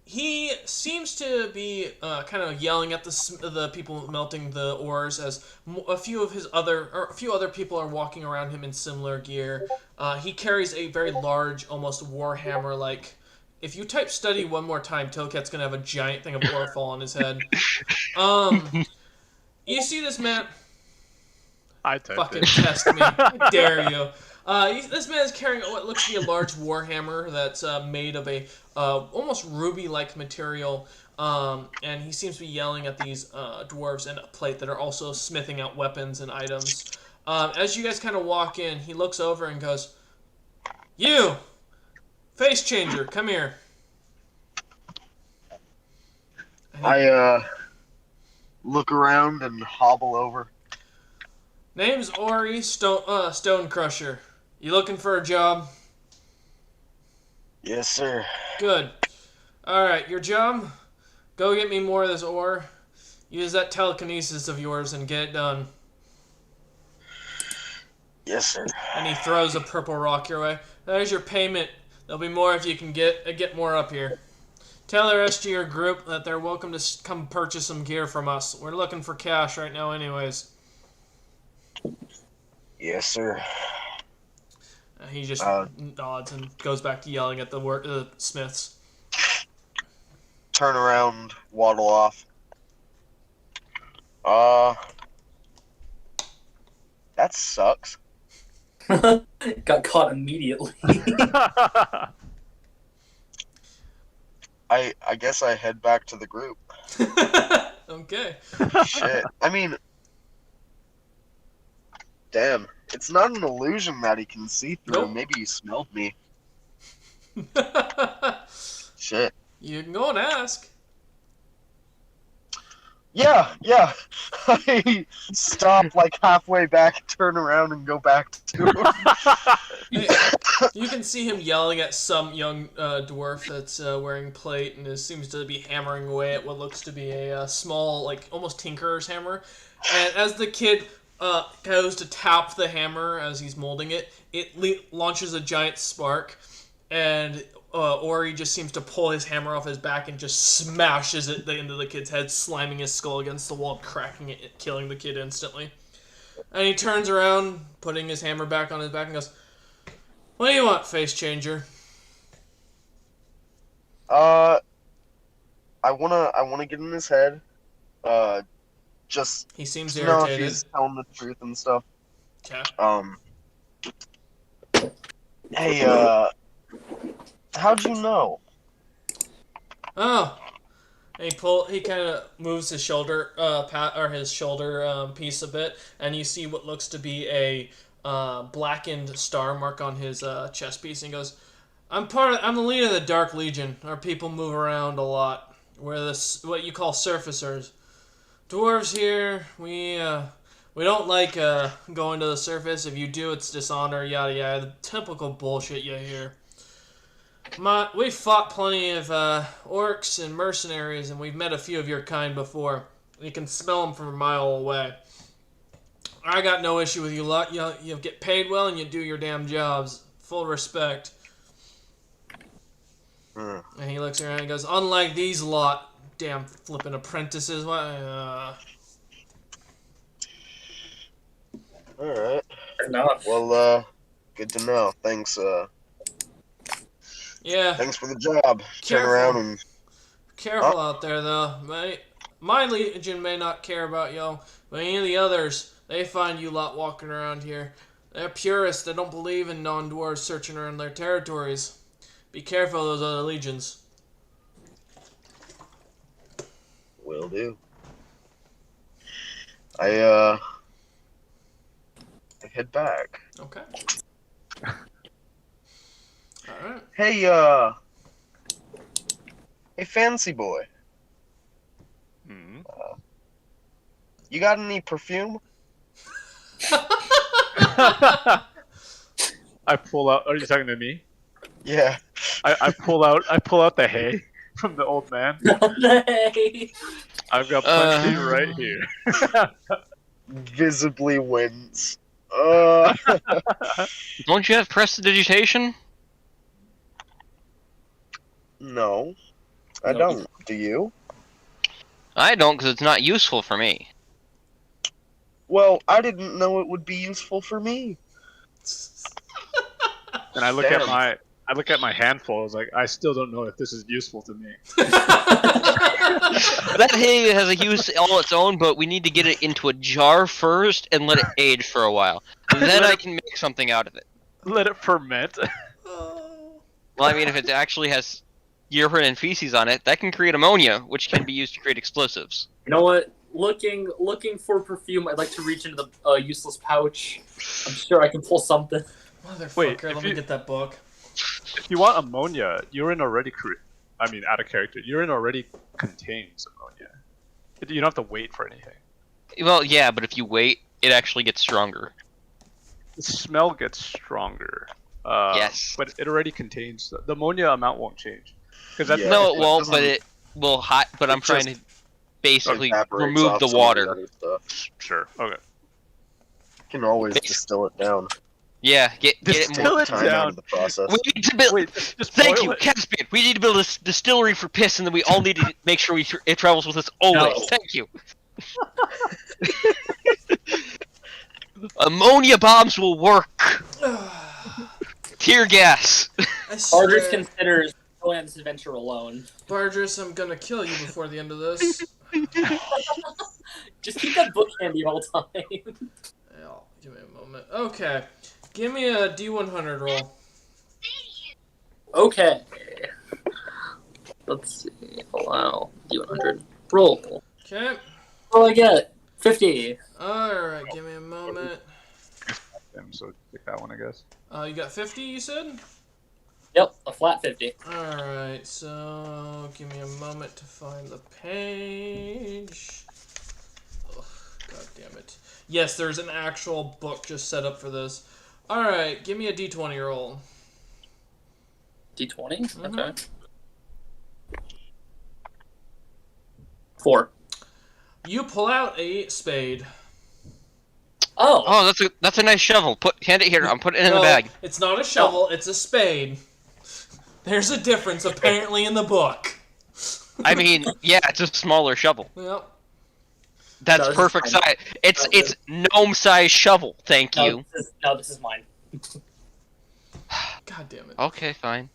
He seems to be kind of yelling at the people melting the ores as a few other people are walking around him in similar gear. He carries a very large, almost warhammer like. If you type study one more time, Toket's gonna have a giant thing of ore fall on his head. You see this man. I typed Fucking it. test me. I dare you. This man is carrying what looks to be a large warhammer that's made of a almost ruby-like material, and he seems to be yelling at these dwarves in a plate that are also smithing out weapons and items. As you guys kind of walk in, he looks over and goes, "You, face changer, come here." I look around and hobble over. Name's Ori Stone Crusher. You looking for a job? Yes, sir. Good. Alright, your job? Go get me more of this ore. Use that telekinesis of yours and get it done. Yes, sir. And he throws a purple rock your way. There's your payment. There'll be more if you can get more up here. Tell the rest of your group that they're welcome to come purchase some gear from us. We're looking for cash right now anyways. Yes, sir. He just nods and goes back to yelling at the smiths. Turn around, waddle off. That sucks. Got caught immediately. I guess I head back to the group. Okay. Shit. I mean, damn. It's not an illusion that he can see through. Nope. Maybe he smelled me. Shit. You can go and ask. Yeah. I stop like halfway back, turn around, and go back to him. You can see him yelling at some young dwarf that's wearing plate and seems to be hammering away at what looks to be a small, like almost tinkerer's hammer. And as the kid goes to tap the hammer as he's molding it, it launches a giant spark, and Ori just seems to pull his hammer off his back and just smashes it into the kid's head, slamming his skull against the wall, cracking it, killing the kid instantly. And he turns around, putting his hammer back on his back, and goes, "What do you want, face changer?" I wanna get in his head. Just He seems to know if irritated. he's telling the truth and stuff. Okay. Hey, how'd you know? Oh. And he kind of moves his shoulder piece a bit, and you see what looks to be a blackened star mark on his chest piece, and he goes, I'm the leader of the Dark Legion. Our people move around a lot. We're what you call surfacers. Dwarves here, we don't like going to the surface. If you do, it's dishonor, yada yada. The typical bullshit you hear. We've fought plenty of orcs and mercenaries, and we've met a few of your kind before. You can smell them from a mile away. I got no issue with you lot. You get paid well, and you do your damn jobs. Full respect. Mm. And he looks around and goes, unlike these lot, damn flippin' apprentices. What? Alright. Enough. Well, good to know. Thanks, Yeah, thanks for the job. Turn Careful. around and... careful out there, though. My legion may not care about you, but any of the others, they find you lot walking around here. They're purists. They don't believe in non-dwarves searching around their territories. Be careful of those other legions. Will do. I head back. Okay. Alright. Hey, hey, fancy boy. Hmm. You got any perfume? I pull out. Are you talking to me? Yeah. I pull out the hay from the old man. I've got plenty right here. Visibly wince. Don't you have prestidigitation? No. I No. don't. Do you? I don't, because it's not useful for me. Well, I didn't know it would be useful for me. And I look at Damn. my handful. I was like, I still don't know if this is useful to me. That hay has a use all its own, but we need to get it into a jar first and let it age for a while. And then I can make something out of it. Let it ferment. Oh. Well, I mean, if it actually has urine and feces on it, that can create ammonia, which can be used to create explosives. You know what? Looking for perfume, I'd like to reach into the useless pouch. I'm sure I can pull something. Motherfucker, Wait, let me get that book. If you want ammonia, urine already out of character. Urine already contains ammonia. You don't have to wait for anything. Well, yeah, but if you wait, it actually gets stronger. The smell gets stronger. Yes. But it already contains the ammonia amount won't change. Because Yeah. No, it it won't, doesn't- but it will hot. But I'm it trying just to basically evaporates remove off the some of water. other stuff. Sure. Okay. You can always distill it down. Yeah, get it Distill more. it Time out down. of the process. We need to build. Wait, just Thank boil you, it. Caspian. We need to build a distillery for piss, and then we all need to make sure it travels with us always. No. Thank you. Ammonia bombs will work. Tear gas. I swear. Bardris considers going on this adventure alone. Bardris, I'm gonna kill you before the end of this. Just keep that book handy all the time. Yeah, give me a moment. Okay. Give me a D100 roll. Okay. Let's see. Allow D100. Roll. Okay. What do I get? 50. Alright, give me a moment. So take that one, I guess. You got 50, you said? Yep, a flat 50. Alright, so give me a moment to find the page. Ugh, God damn it. Yes, there's an actual book just set up for this. Alright, give me a D20 roll. D20? Mhm. Okay. 4. You pull out a spade. Oh! Oh, that's a nice shovel. Hand it here. I'm putting it in the bag. It's not a shovel, it's a spade. There's a difference apparently in the book. I mean, yeah, it's a smaller shovel. Yep. That's No, this is perfect fine. size. It's No, it's gnome-sized shovel. Thank you. This is mine. God damn it. Okay, fine.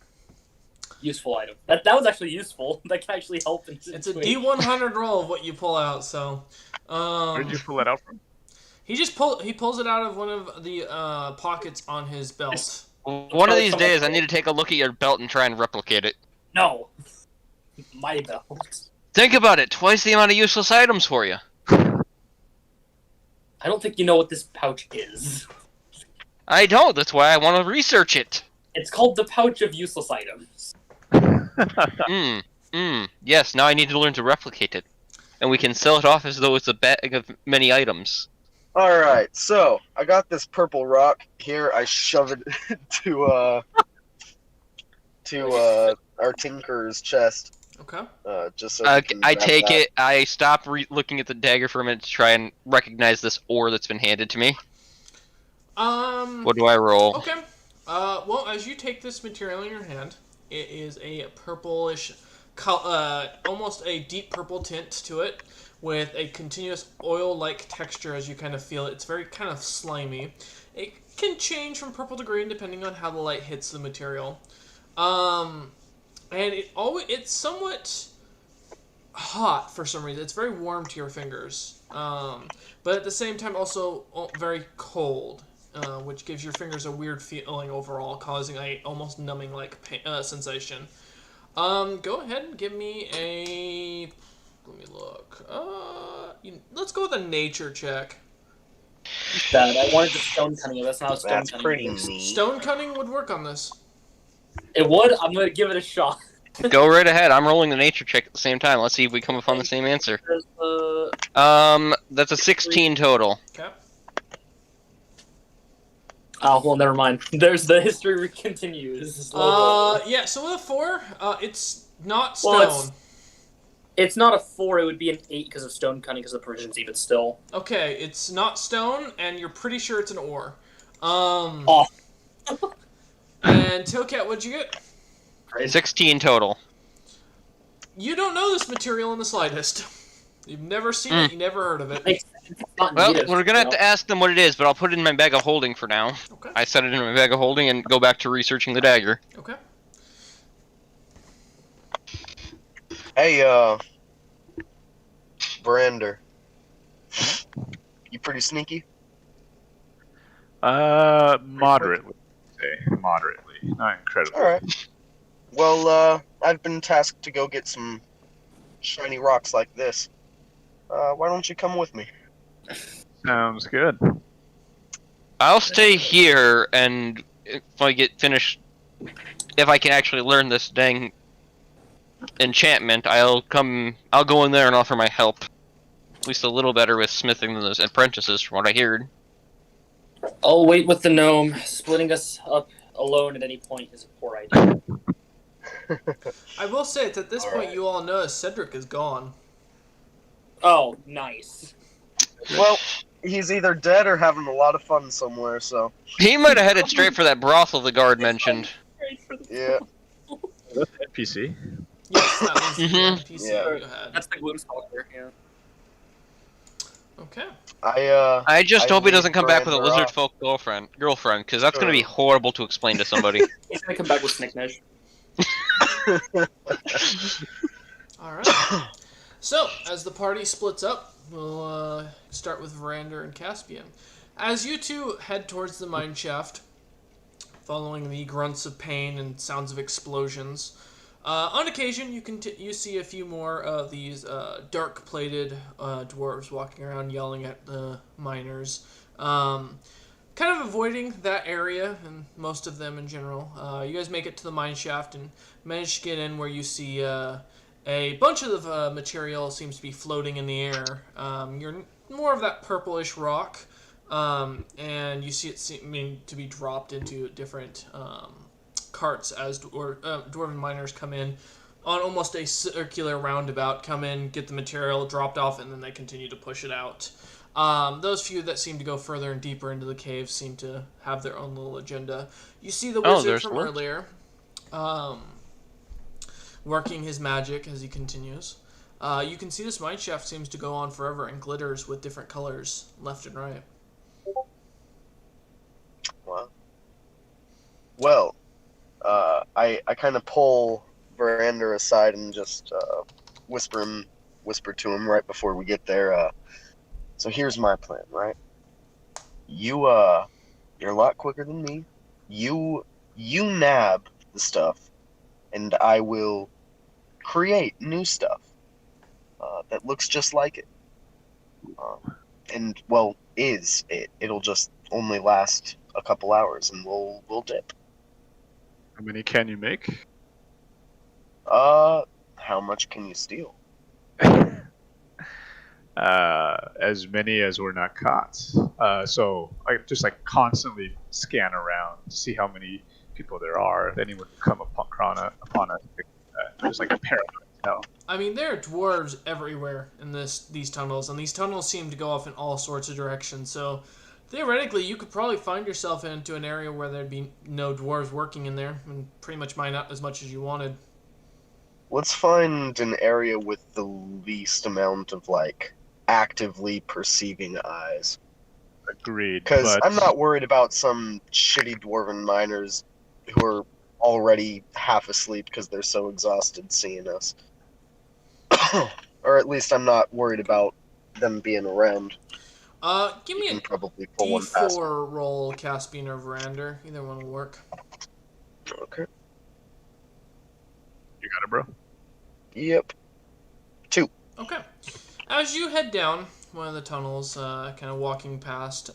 Useful item. That was actually useful. That can actually help in It's a situation. D100 roll of what you pull out, so Where did you pull that out from? he pulls it out of one of the pockets on his belt. One of these days, I need to take a look at your belt and try and replicate it. No. My belt. Think about it. Twice the amount of useless items for you. I don't think you know what this pouch is. I don't. That's why I want to research it. It's called the pouch of useless items. Yes, now I need to learn to replicate it. And we can sell it off as though it's a bag of many items. Alright, so I got this purple rock here. I shove it to our tinker's chest. Okay. Just so he can I grab take that. it. I stop looking at the dagger for a minute to try and recognize this ore that's been handed to me. What do I roll? Okay. Well, as you take this material in your hand, It is a purplish, almost a deep purple tint to it, with a continuous oil-like texture as you kind of feel it. It's very kind of slimy. It can change from purple to green depending on how the light hits the material. And it's somewhat hot for some reason. It's very warm to your fingers, but at the same time also very cold, which gives your fingers a weird feeling overall, causing a almost numbing like sensation. Go ahead and give me a. Let me look. Let's go with a nature check. That I wanted to stone cutting. That's not how stone That's cutting pretty works. neat. Stone cutting would work on this. It would. I'm gonna give it a shot. Go right ahead. I'm rolling the nature check at the same time. Let's see if we come upon the same answer. That's a 16 total. Okay. Oh well, never mind. There's the history continues. Yeah. So with a 4, it's not stone. Well, it's not a 4. It would be an 8 because of stone cutting because of the proficiency, but still. Okay, it's not stone, and you're pretty sure it's an ore. Oh. And Tokat, what'd you get? 16 total. You don't know this material in the slightest. You've never seen it. You never heard of it. Well, we're gonna have to ask them what it is, but I'll put it in my bag of holding for now. Okay. I set it in my bag of holding and go back to researching the dagger. Okay. Hey, Brander. You pretty sneaky? Moderately. Say moderately, not incredibly. All right. Well, I've been tasked to go get some shiny rocks like this. Why don't you come with me? Sounds good. I'll stay here, and if I get finished, if I can actually learn this dang enchantment, I'll go in there and offer my help. At least a little better with smithing than those apprentices, from what I heard. I'll wait with the gnome. Splitting us up alone at any point is a poor idea. I will say that at this All point, right. you all know Cedric is gone. Oh, nice. Well, he's either dead or having a lot of fun somewhere, so. He might have headed straight for that brothel the guard mentioned. Yeah. PC. Yes, that was the Mhm. NPC Yeah. you had. That's the Gloomstalker, yeah. Okay. I just I hope he doesn't leave come back with a Brander lizard off. folk girlfriend, because that's gonna be Sure. horrible to explain to somebody. He's gonna come back with Snicknish. Alright. So, as the party splits up, we'll start with Verander and Caspian. As you two head towards the mine shaft, following the grunts of pain and sounds of explosions, on occasion you see a few more of these dark-plated dwarves walking around yelling at the miners. Kind of avoiding that area, and most of them in general. You guys make it to the mine shaft and manage to get in where you see a bunch of the material seems to be floating in the air. You're more of that purplish rock, and you see it seeming to be dropped into different carts as dwarven miners come in on almost a circular roundabout, come in, get the material dropped off, and then they continue to push it out. Those few that seem to go further and deeper into the cave seem to have their own little agenda. You see the wizard there's from one. earlier, working his magic as he continues. You can see this mine shaft seems to go on forever and glitters with different colors left and right. Wow. Well, I kind of pull Verander aside and just whisper to him right before we get there. So here's my plan, right? You're a lot quicker than me. You nab the stuff, and I will create new stuff that looks just like it. And well, is it? It'll just only last a couple hours, and we'll dip. How many can you make? How much can you steal? As many as were not caught. So I just constantly scan around, see how many people there are. If anyone come upon us, just like a paranoid hell. I mean, there are dwarves everywhere in these tunnels, and these tunnels seem to go off in all sorts of directions. So Theoretically, you could probably find yourself into an area where there'd be no dwarves working in there, and pretty much mine out as much as you wanted. Let's find an area with the least amount of, like, actively perceiving eyes. Agreed. Because But I'm not worried about some shitty dwarven miners who are already half asleep because they're so exhausted seeing us. Or at least I'm not worried about them being around. Give You me can a probably pull one past me. D4 roll, Caspian or Verander. Either one will work. Okay. you got it, bro. Yep. 2. Okay. As you head down one of the tunnels, kind of walking past,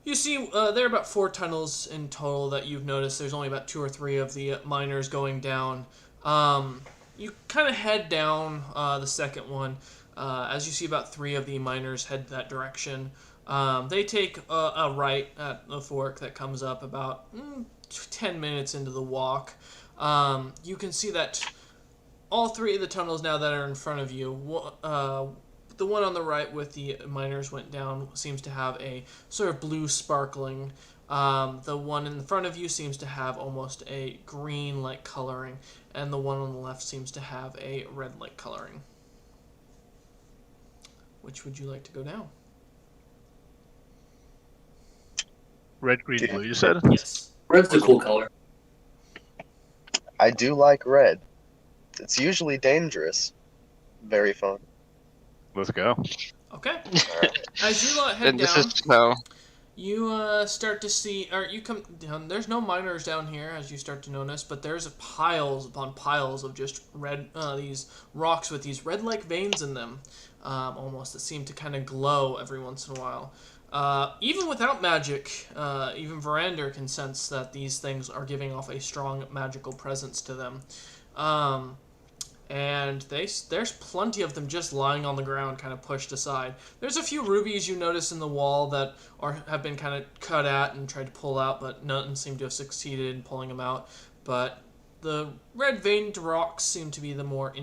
you see there are about 4 tunnels in total that you've noticed. There's only about 2 or 3 of the miners going down. You kind of head down the second one. As you see about 3 of the miners head that direction. They take a right at the fork that comes up about 10 minutes into the walk. You can see that all 3 of the tunnels now that are in front of you, the one on the right with the miners went down seems to have a sort of blue sparkling. The one in front of you seems to have almost a green-like coloring, and the one on the left seems to have a red-like coloring. Which would you like to go down? Red, green, blue. You said. Yes. Red's a cool color. I do like red. It's usually dangerous. Very fun. Let's go. Okay. Alright. As you head And this down, is snow. you start to see, or you come down. There's no miners down here, as you start to notice, but there's piles upon piles of just red, these rocks with these red-like veins in them, almost that seem to kind of glow every once in a while. Even without magic, even Verander can sense that these things are giving off a strong magical presence to them. And there's plenty of them just lying on the ground, kind of pushed aside. There's a few rubies you notice in the wall that have been kind of cut at and tried to pull out, but none seem to have succeeded in pulling them out. But the red veined rocks seem to be the more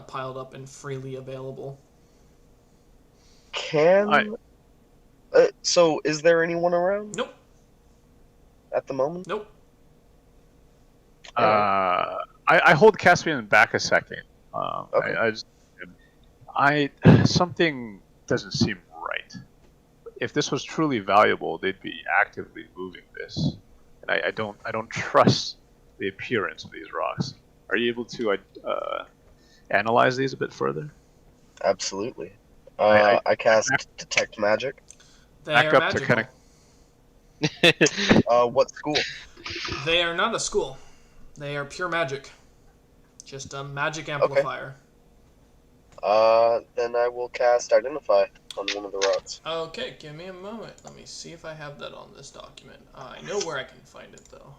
piled up and freely available. So, is there anyone around? Nope. At the moment? Nope. I hold Caspian back a second. Okay. Something doesn't seem right. If this was truly valuable, they'd be actively moving this, and I don't trust the appearance of these rocks. Are you able to analyze these a bit further? Absolutely. I cast Detect Magic. They Back are up to magical. What school? They are not a school. They are pure magic. Just a magic amplifier. Then I will cast Identify on one of the rocks. Okay, give me a moment. Let me see if I have that on this document. I know where I can find it, though.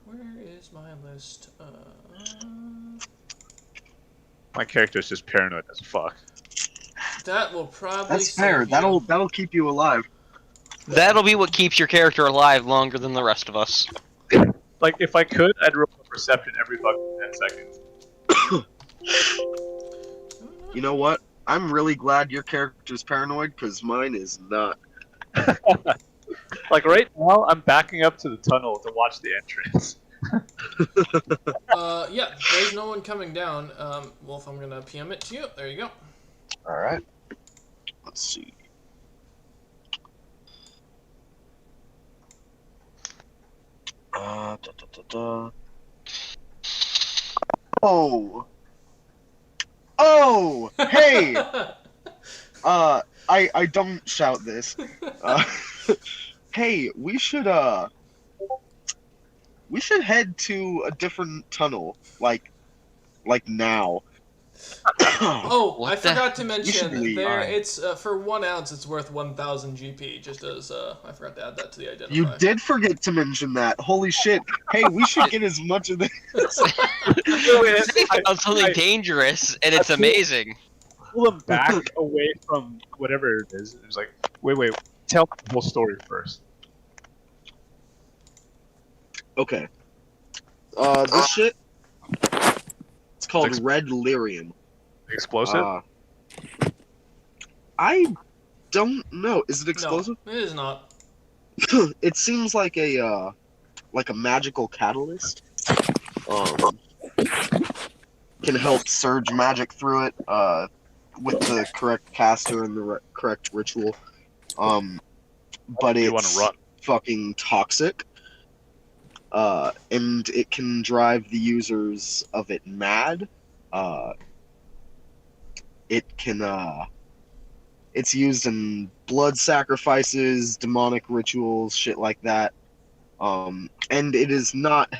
Where is my list? My character's just paranoid as fuck. That will probably That's fair. save you. That'll keep you alive. That'll be what keeps your character alive longer than the rest of us. Like, if I could, I'd roll a perception every fucking 10 seconds. You know what? I'm really glad your character's paranoid, because mine is not. Like, right now, I'm backing up to the tunnel to watch the entrance. Yeah, there's no one coming down. Wolf, I'm gonna PM it to you. There you go. Alright. Let's see. Oh! Hey! I don't shout this. Hey, we should head to a different tunnel, like now. Oh, What I the- forgot to You mention should be there. fine. It's for 1 ounce. It's worth 1,000 GP. Just as I forgot to add that to the identifier. You did forget to mention that. Holy shit. Hey, we should get as much of this. They found something dangerous, and it's amazing. Pull him back away from whatever it is. It was like, wait, tell me the whole story first. Okay. This shit, it's called Ex- Red Lyrium. Explosive? I don't know. Is it explosive? No, it is not. It seems like a magical catalyst. Can help surge magic through it. With the correct caster and the correct ritual. But You want to it's run? fucking toxic. And it can drive the users of it mad. It can. It's used in blood sacrifices, demonic rituals, shit like that. And it is not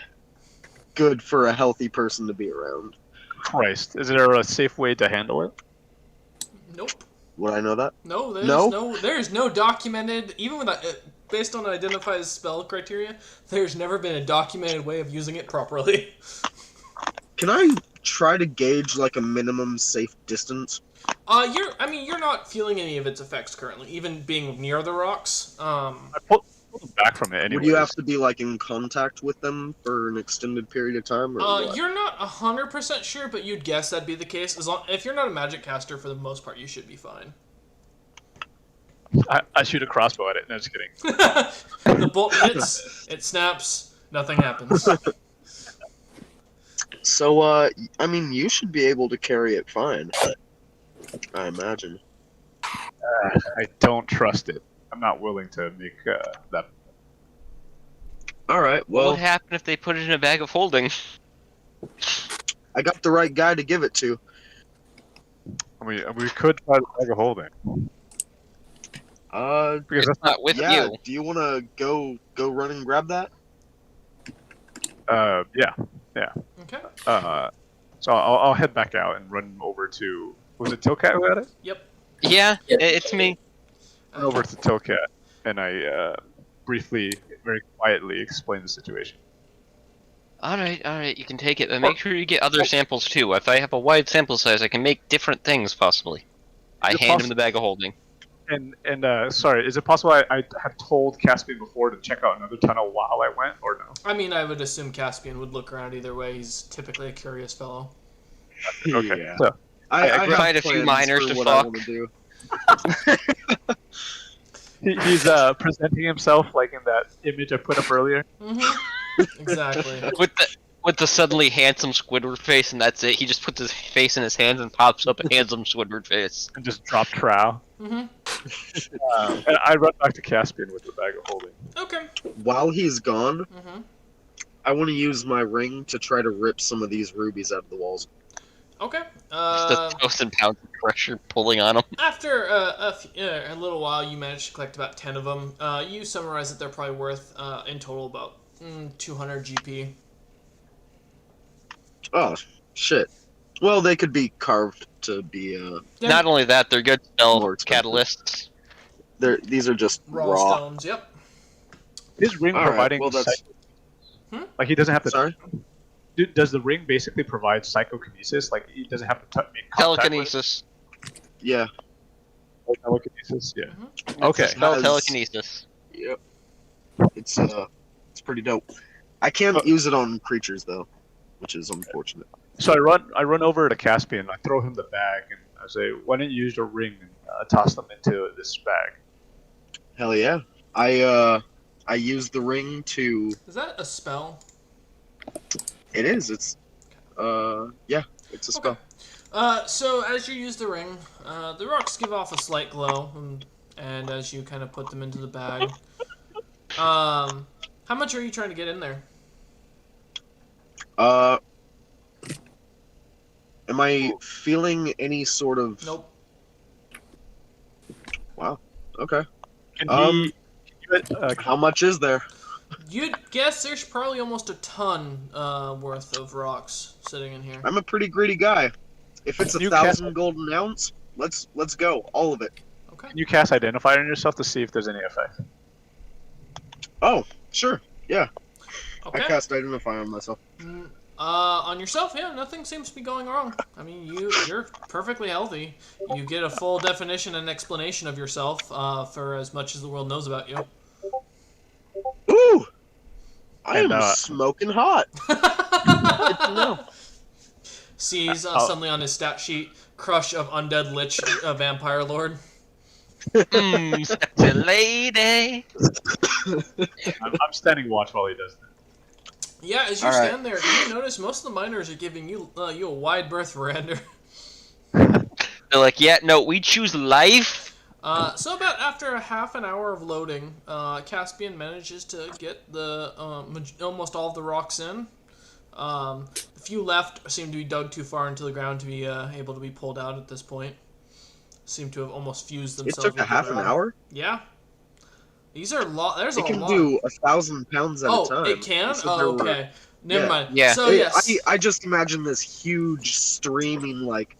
good for a healthy person to be around. Christ, is there a safe way to handle it? Nope. Would I know that? No, No? there's no documented, even with based on identified spell criteria, there's never been a documented way of using it properly. Can I try to gauge like a minimum safe distance? You're not feeling any of its effects currently, even being near the rocks. I pulled them back from it anyway. Would you have to be like in contact with them for an extended period of time? Or what? You're not 100% sure, but you'd guess that'd be the case. If you're not a magic caster, for the most part, you should be fine. I shoot a crossbow at it. No, just kidding. The bolt hits, it snaps, nothing happens. So, I mean, you should be able to carry it fine. I imagine. I don't trust it. I'm not willing to make that. All right. What Well, would happen if they put it in a bag of holding? I got the right guy to give it to. We could try the bag of holding. Because that's Not with Yeah. you. Do you want to go run and grab that? yeah. Okay. So I'll head back out and run over to. Was it Tilcat who had it? Yep. Yeah, it's me. Run over to Tilcat, and I briefly, very quietly explain the situation. Alright, you can take it, but make sure you get other samples too. If I have a wide sample size, I can make different things, possibly. I hand him the bag of holding. And sorry, is it possible I had told Caspian before to check out another tunnel while I went, or no? I mean, I would assume Caspian would look around either way. He's typically a curious fellow. Okay, Yeah. so I I have tried a few plans miners for to what I fuck. want to do. he's presenting himself like in that image I put up earlier. Mm-hmm. Exactly. With the suddenly handsome Squidward face, and that's it. He just puts his face in his hands and pops up a handsome Squidward face. And just drop trowel. Mm-hmm. And I run back to Caspian with the bag of holding. Okay. While he's gone, Mm-hmm. I want to use my ring to try to rip some of these rubies out of the walls. Okay. Just 1,000 pounds of pressure pulling on him. After a little while, you managed to collect about 10 of them. You summarize that they're probably worth, in total, about 200 GP. Oh, shit. Well, they could be carved to be, Yeah. Not only that, they're good spell More expensive. catalysts. these are just Raw raw. stones, yep. His ring All right, providing well, that's- like he doesn't have to. Sorry? Does the ring basically provide psychokinesis? Like he doesn't have to make contact Telekinesis. Yeah. with telekinesis? Yeah. Mm-hmm. Okay. It's a spell Has- telekinesis. Yep. It's pretty dope. I can't use it on creatures though, which is unfortunate. So I run over to Caspian. I throw him the bag, and I say, "Why don't you use your ring and toss them into this bag?" Hell yeah. I use the ring to. Is that a spell? It is. It's. Yeah. It's a spell. So as you use the ring, the rocks give off a slight glow, and as you kind of put them into the bag, how much are you trying to get in there? Am I feeling any sort of? Nope. Wow. Okay. Can Um, he, How much is there? You'd guess there's probably almost a ton worth of rocks sitting in here. I'm a pretty greedy guy. If it's You 1,000 golden ounce, let's go, all of it. Okay. can you cast Identifier on yourself to see if there's any effect? Oh, sure. Yeah. Okay. I cast Identify on myself. On yourself, yeah, nothing seems to be going wrong. I mean, you're perfectly healthy. You get a full definition and explanation of yourself for as much as the world knows about you. Ooh! I And, am smoking hot. No. Sees suddenly on his stat sheet, crush of undead lich vampire lord. Sexy lady. I'm standing watch while he does that. Yeah, as you All right. stand there, you notice most of the miners are giving you a wide berth, Verander. They're like, yeah, no, we choose life. So about after a half an hour of loading, Caspian manages to get the almost all of the rocks in. The few left seem to be dug too far into the ground to be able to be pulled out at this point. Seem to have almost fused It themselves. took a with the half an ground. hour. Yeah. These are There's It a can lot. do 1,000 pounds at a time. It can. They said there were- Okay. Never Yeah. mind. Yeah. So yes. I just imagine this huge streaming like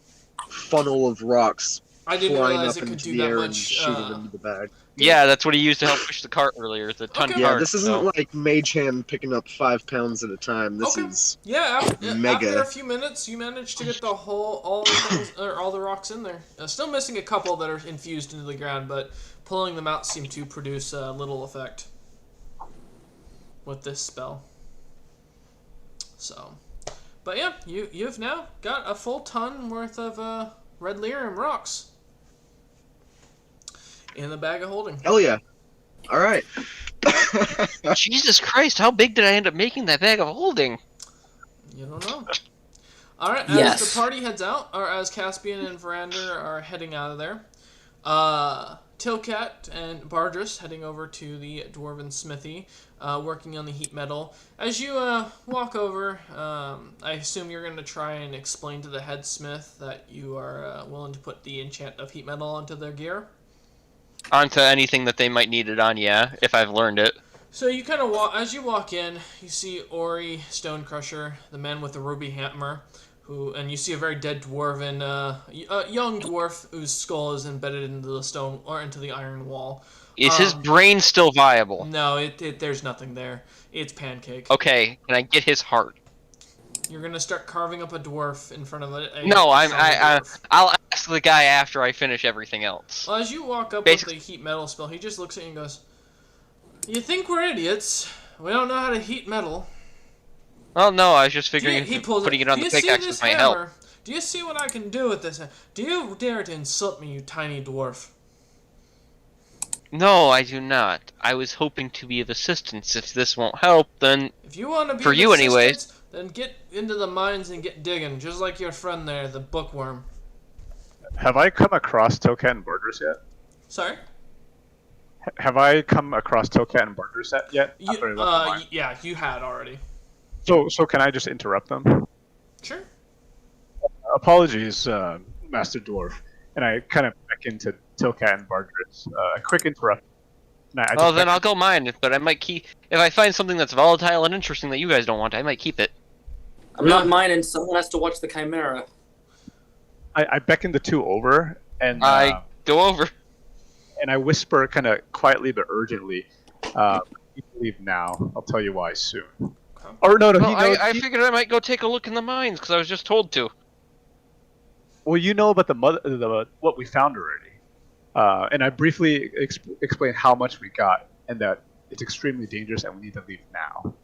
funnel of rocks I didn't flying realize up it could into do the that air and much. shooting into the bag. Yeah, that's what he used to help push the cart earlier, the ton Okay. Yeah, cart. this isn't so. like Mage Hand picking up 5 pounds at a time. This Okay. is Yeah, after Mega. a few minutes, you managed to get all the things, or all the rocks in there. Still missing a couple that are infused into the ground, but pulling them out seemed to produce little effect with this spell. So, but yeah, you've now got a full ton worth of red lyrium rocks in the bag of holding. hell yeah. All right. Jesus Christ, how big did I end up making that bag of holding? You don't know. All right, Yes. as the party heads out, or as Caspian and Verander are heading out of there, Tilcat and Bardris heading over to the Dwarven Smithy, working on the heat metal. As you walk over, I assume you're going to try and explain to the head smith that you are willing to put the enchant of heat metal onto their gear. Onto anything that they might need it on, yeah, if I've learned it. So you kind of as you walk in, you see Ori Stonecrusher, the man with the ruby hammer, and you see a very dead dwarven, young dwarf whose skull is embedded into the stone or into the iron wall. Is his brain still viable? No, there's nothing there. It's pancake. Okay, can I get his heart? You're gonna start carving up a dwarf in front of a No, dwarf. I'll ask the guy after I finish everything else. Well, as you walk up Basically- with the heat metal spell, he just looks at you and goes, "You think we're idiots? We don't know how to heat metal." Well, no, I was just figuring He pulls putting it on "Do the you see pickaxe this might help. hammer? Do you see what I can do with this? Do you dare to insult me, you tiny dwarf?" No, I do not. I was hoping to be of assistance. If this won't help, then If you want to be For of you anyways. assistance, then get into the mines and get digging, just like your friend there, the bookworm. Have I come across Tokat and Bardris yet? Sorry? Have I come across Tokat and Bardris yet? You, After I left the mine? yeah, you had already. So can I just interrupt them? Sure. Apologies, Master Dwarf. And I kind of back into Tokat and Bardris. A quick interrupt. well, then I'll go mine. But I might keep if I find something that's volatile and interesting that you guys don't want. I might keep it. I'm not mining. Someone has to watch the Chimera. I beckon the two over, and I go over. and I whisper kind of quietly but urgently, "You can leave now. I'll tell you why soon." Okay. Or no, Well, he knows. I figured I might go take a look in the mines because I was just told to. Well, you know about what we found already, and I briefly explained how much we got, and that it's extremely dangerous, and we need to leave now.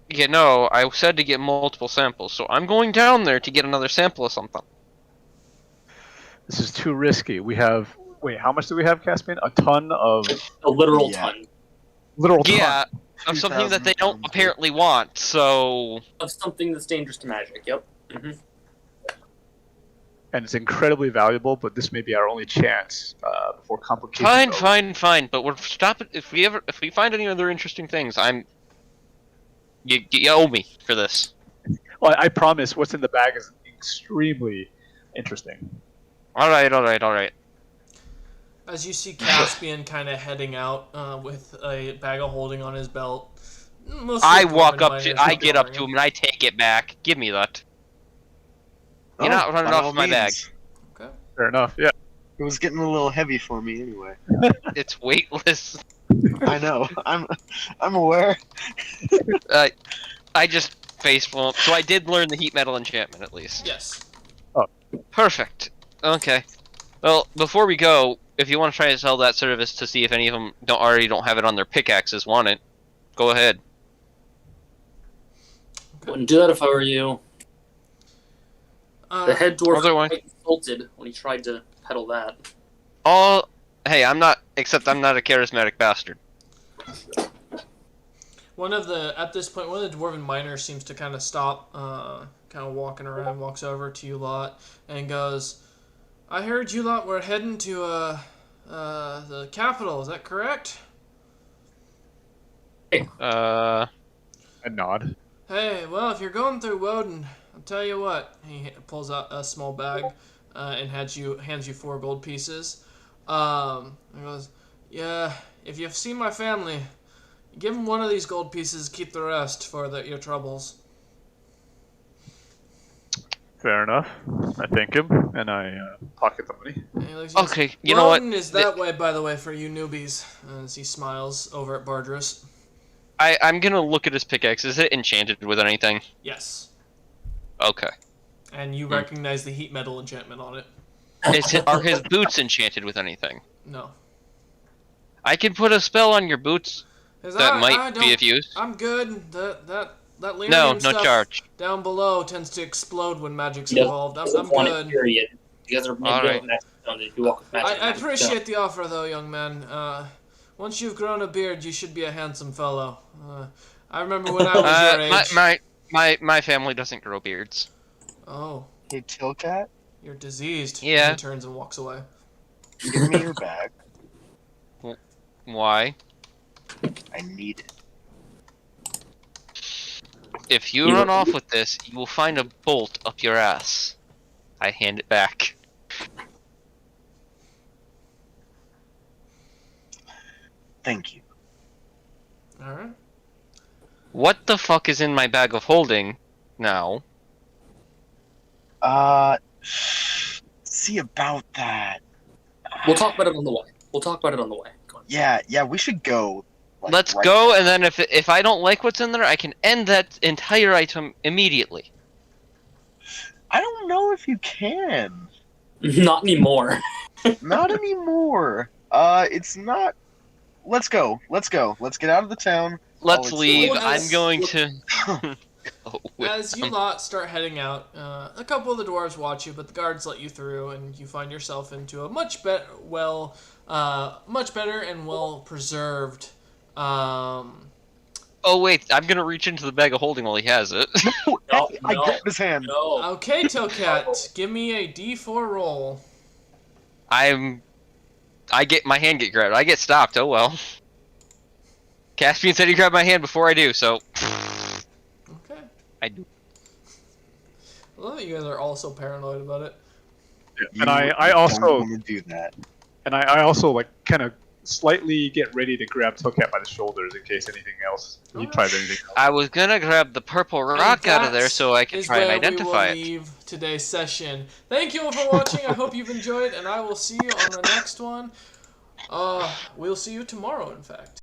Yeah, no, I said to get multiple samples, so I'm going down there to get another sample of something. This is too risky. We have how much do we have, Caspian? A ton of A literal Yeah. ton literal ton. Yeah, of something that they don't 2,000 pounds. apparently want. So of something that's dangerous to magic. Yep. hmm And it's incredibly valuable, but this may be our only chance before complications. fine. But we're stopping. If we find any other interesting things, you owe me for this. Well, I promise. What's in the bag is extremely interesting. All right. As you see Caspian kind of heading out with a bag of holding on his belt. Mostly I dwarven walk up miners to, I will be get up ignoring to him and I take it back. Give me that. You're Oh, not running by off all my bag. means. Okay. Fair enough. Yeah. It was getting a little heavy for me anyway. It's weightless. I know. I'm aware. I just face bump. So I did learn the heat metal enchantment at least. Yes. Perfect. Okay. Well, before we go, if you want to try to sell that service to see if any of them don't have it on their pickaxes, want it, go ahead. Wouldn't do that if I were you. The head dwarf was Otherwise- quite insulted when he tried to peddle that. Oh, hey, I'm not a charismatic bastard. At this point, one of the dwarven miners seems to kind of stop, kind of walking around, walks over to you lot, and goes, I heard you lot were heading to, the capital, is that correct? I nod. Hey, well, if you're going through Woden, I'll tell you what. He pulls out a small bag, and hands you 4 gold pieces. He goes, yeah, if you've seen my family, give them one of these gold pieces, keep the rest for your troubles. Fair enough. I thank him, and I pocket the money. Okay, you know what? Woden is that way, by the way, for you newbies. As he smiles over at Bardrus. I'm gonna look at his pickaxe. Is it enchanted with anything? Yes. Okay. And you recognize the heat metal enchantment on it. Are his boots enchanted with anything? No. I can put a spell on your boots that might be of use. I'm good. That lyrium No stuff charge. down below tends to explode when magic's Yes, involved. I'm good. Period. You guys are Alright. I appreciate the offer, though, young man. Once you've grown a beard, you should be a handsome fellow. I remember when I was your age. My family doesn't grow beards. Oh, Hey, Tilcat, you're diseased. Yeah. He turns and walks away. give me your bag. Why? I need it. If you run off with this, you will find a bolt up your ass. I hand it back. Thank you. Alright. What the fuck is in my bag of holding now? See about that. We'll talk about it on the way. Go on. Yeah, we should go. Like, Let's right go, now. and then if I don't like what's in there, I can end that entire item immediately. I don't know if you can. Not anymore. Not anymore. It's not. Let's go. Let's get out of the town. Let's it's leave. like- I'm going to. Oh, As you lot start heading out, a couple of the dwarves watch you, but the guards let you through, and you find yourself into a much better and well preserved. Oh wait, I'm gonna reach into the bag of holding while he has it. No, I grabbed his hand. No. Okay, Tilcat, give me a D4 roll. I get my hand get grabbed. I get stopped. Oh well. Caspian said he grabbed my hand before I do, so Okay. I do. I love that you guys are all so paranoid about it. And I also don't want to do that. And I also like kind of slightly get ready to grab Tilcat by the shoulders in case anything else. He tries anything else. I was gonna grab the purple rock out of there that so I can is try and where identify we will it. leave today's session. Thank you all for watching. I hope you've enjoyed, and I will see you on the next one. We'll see you tomorrow, in fact.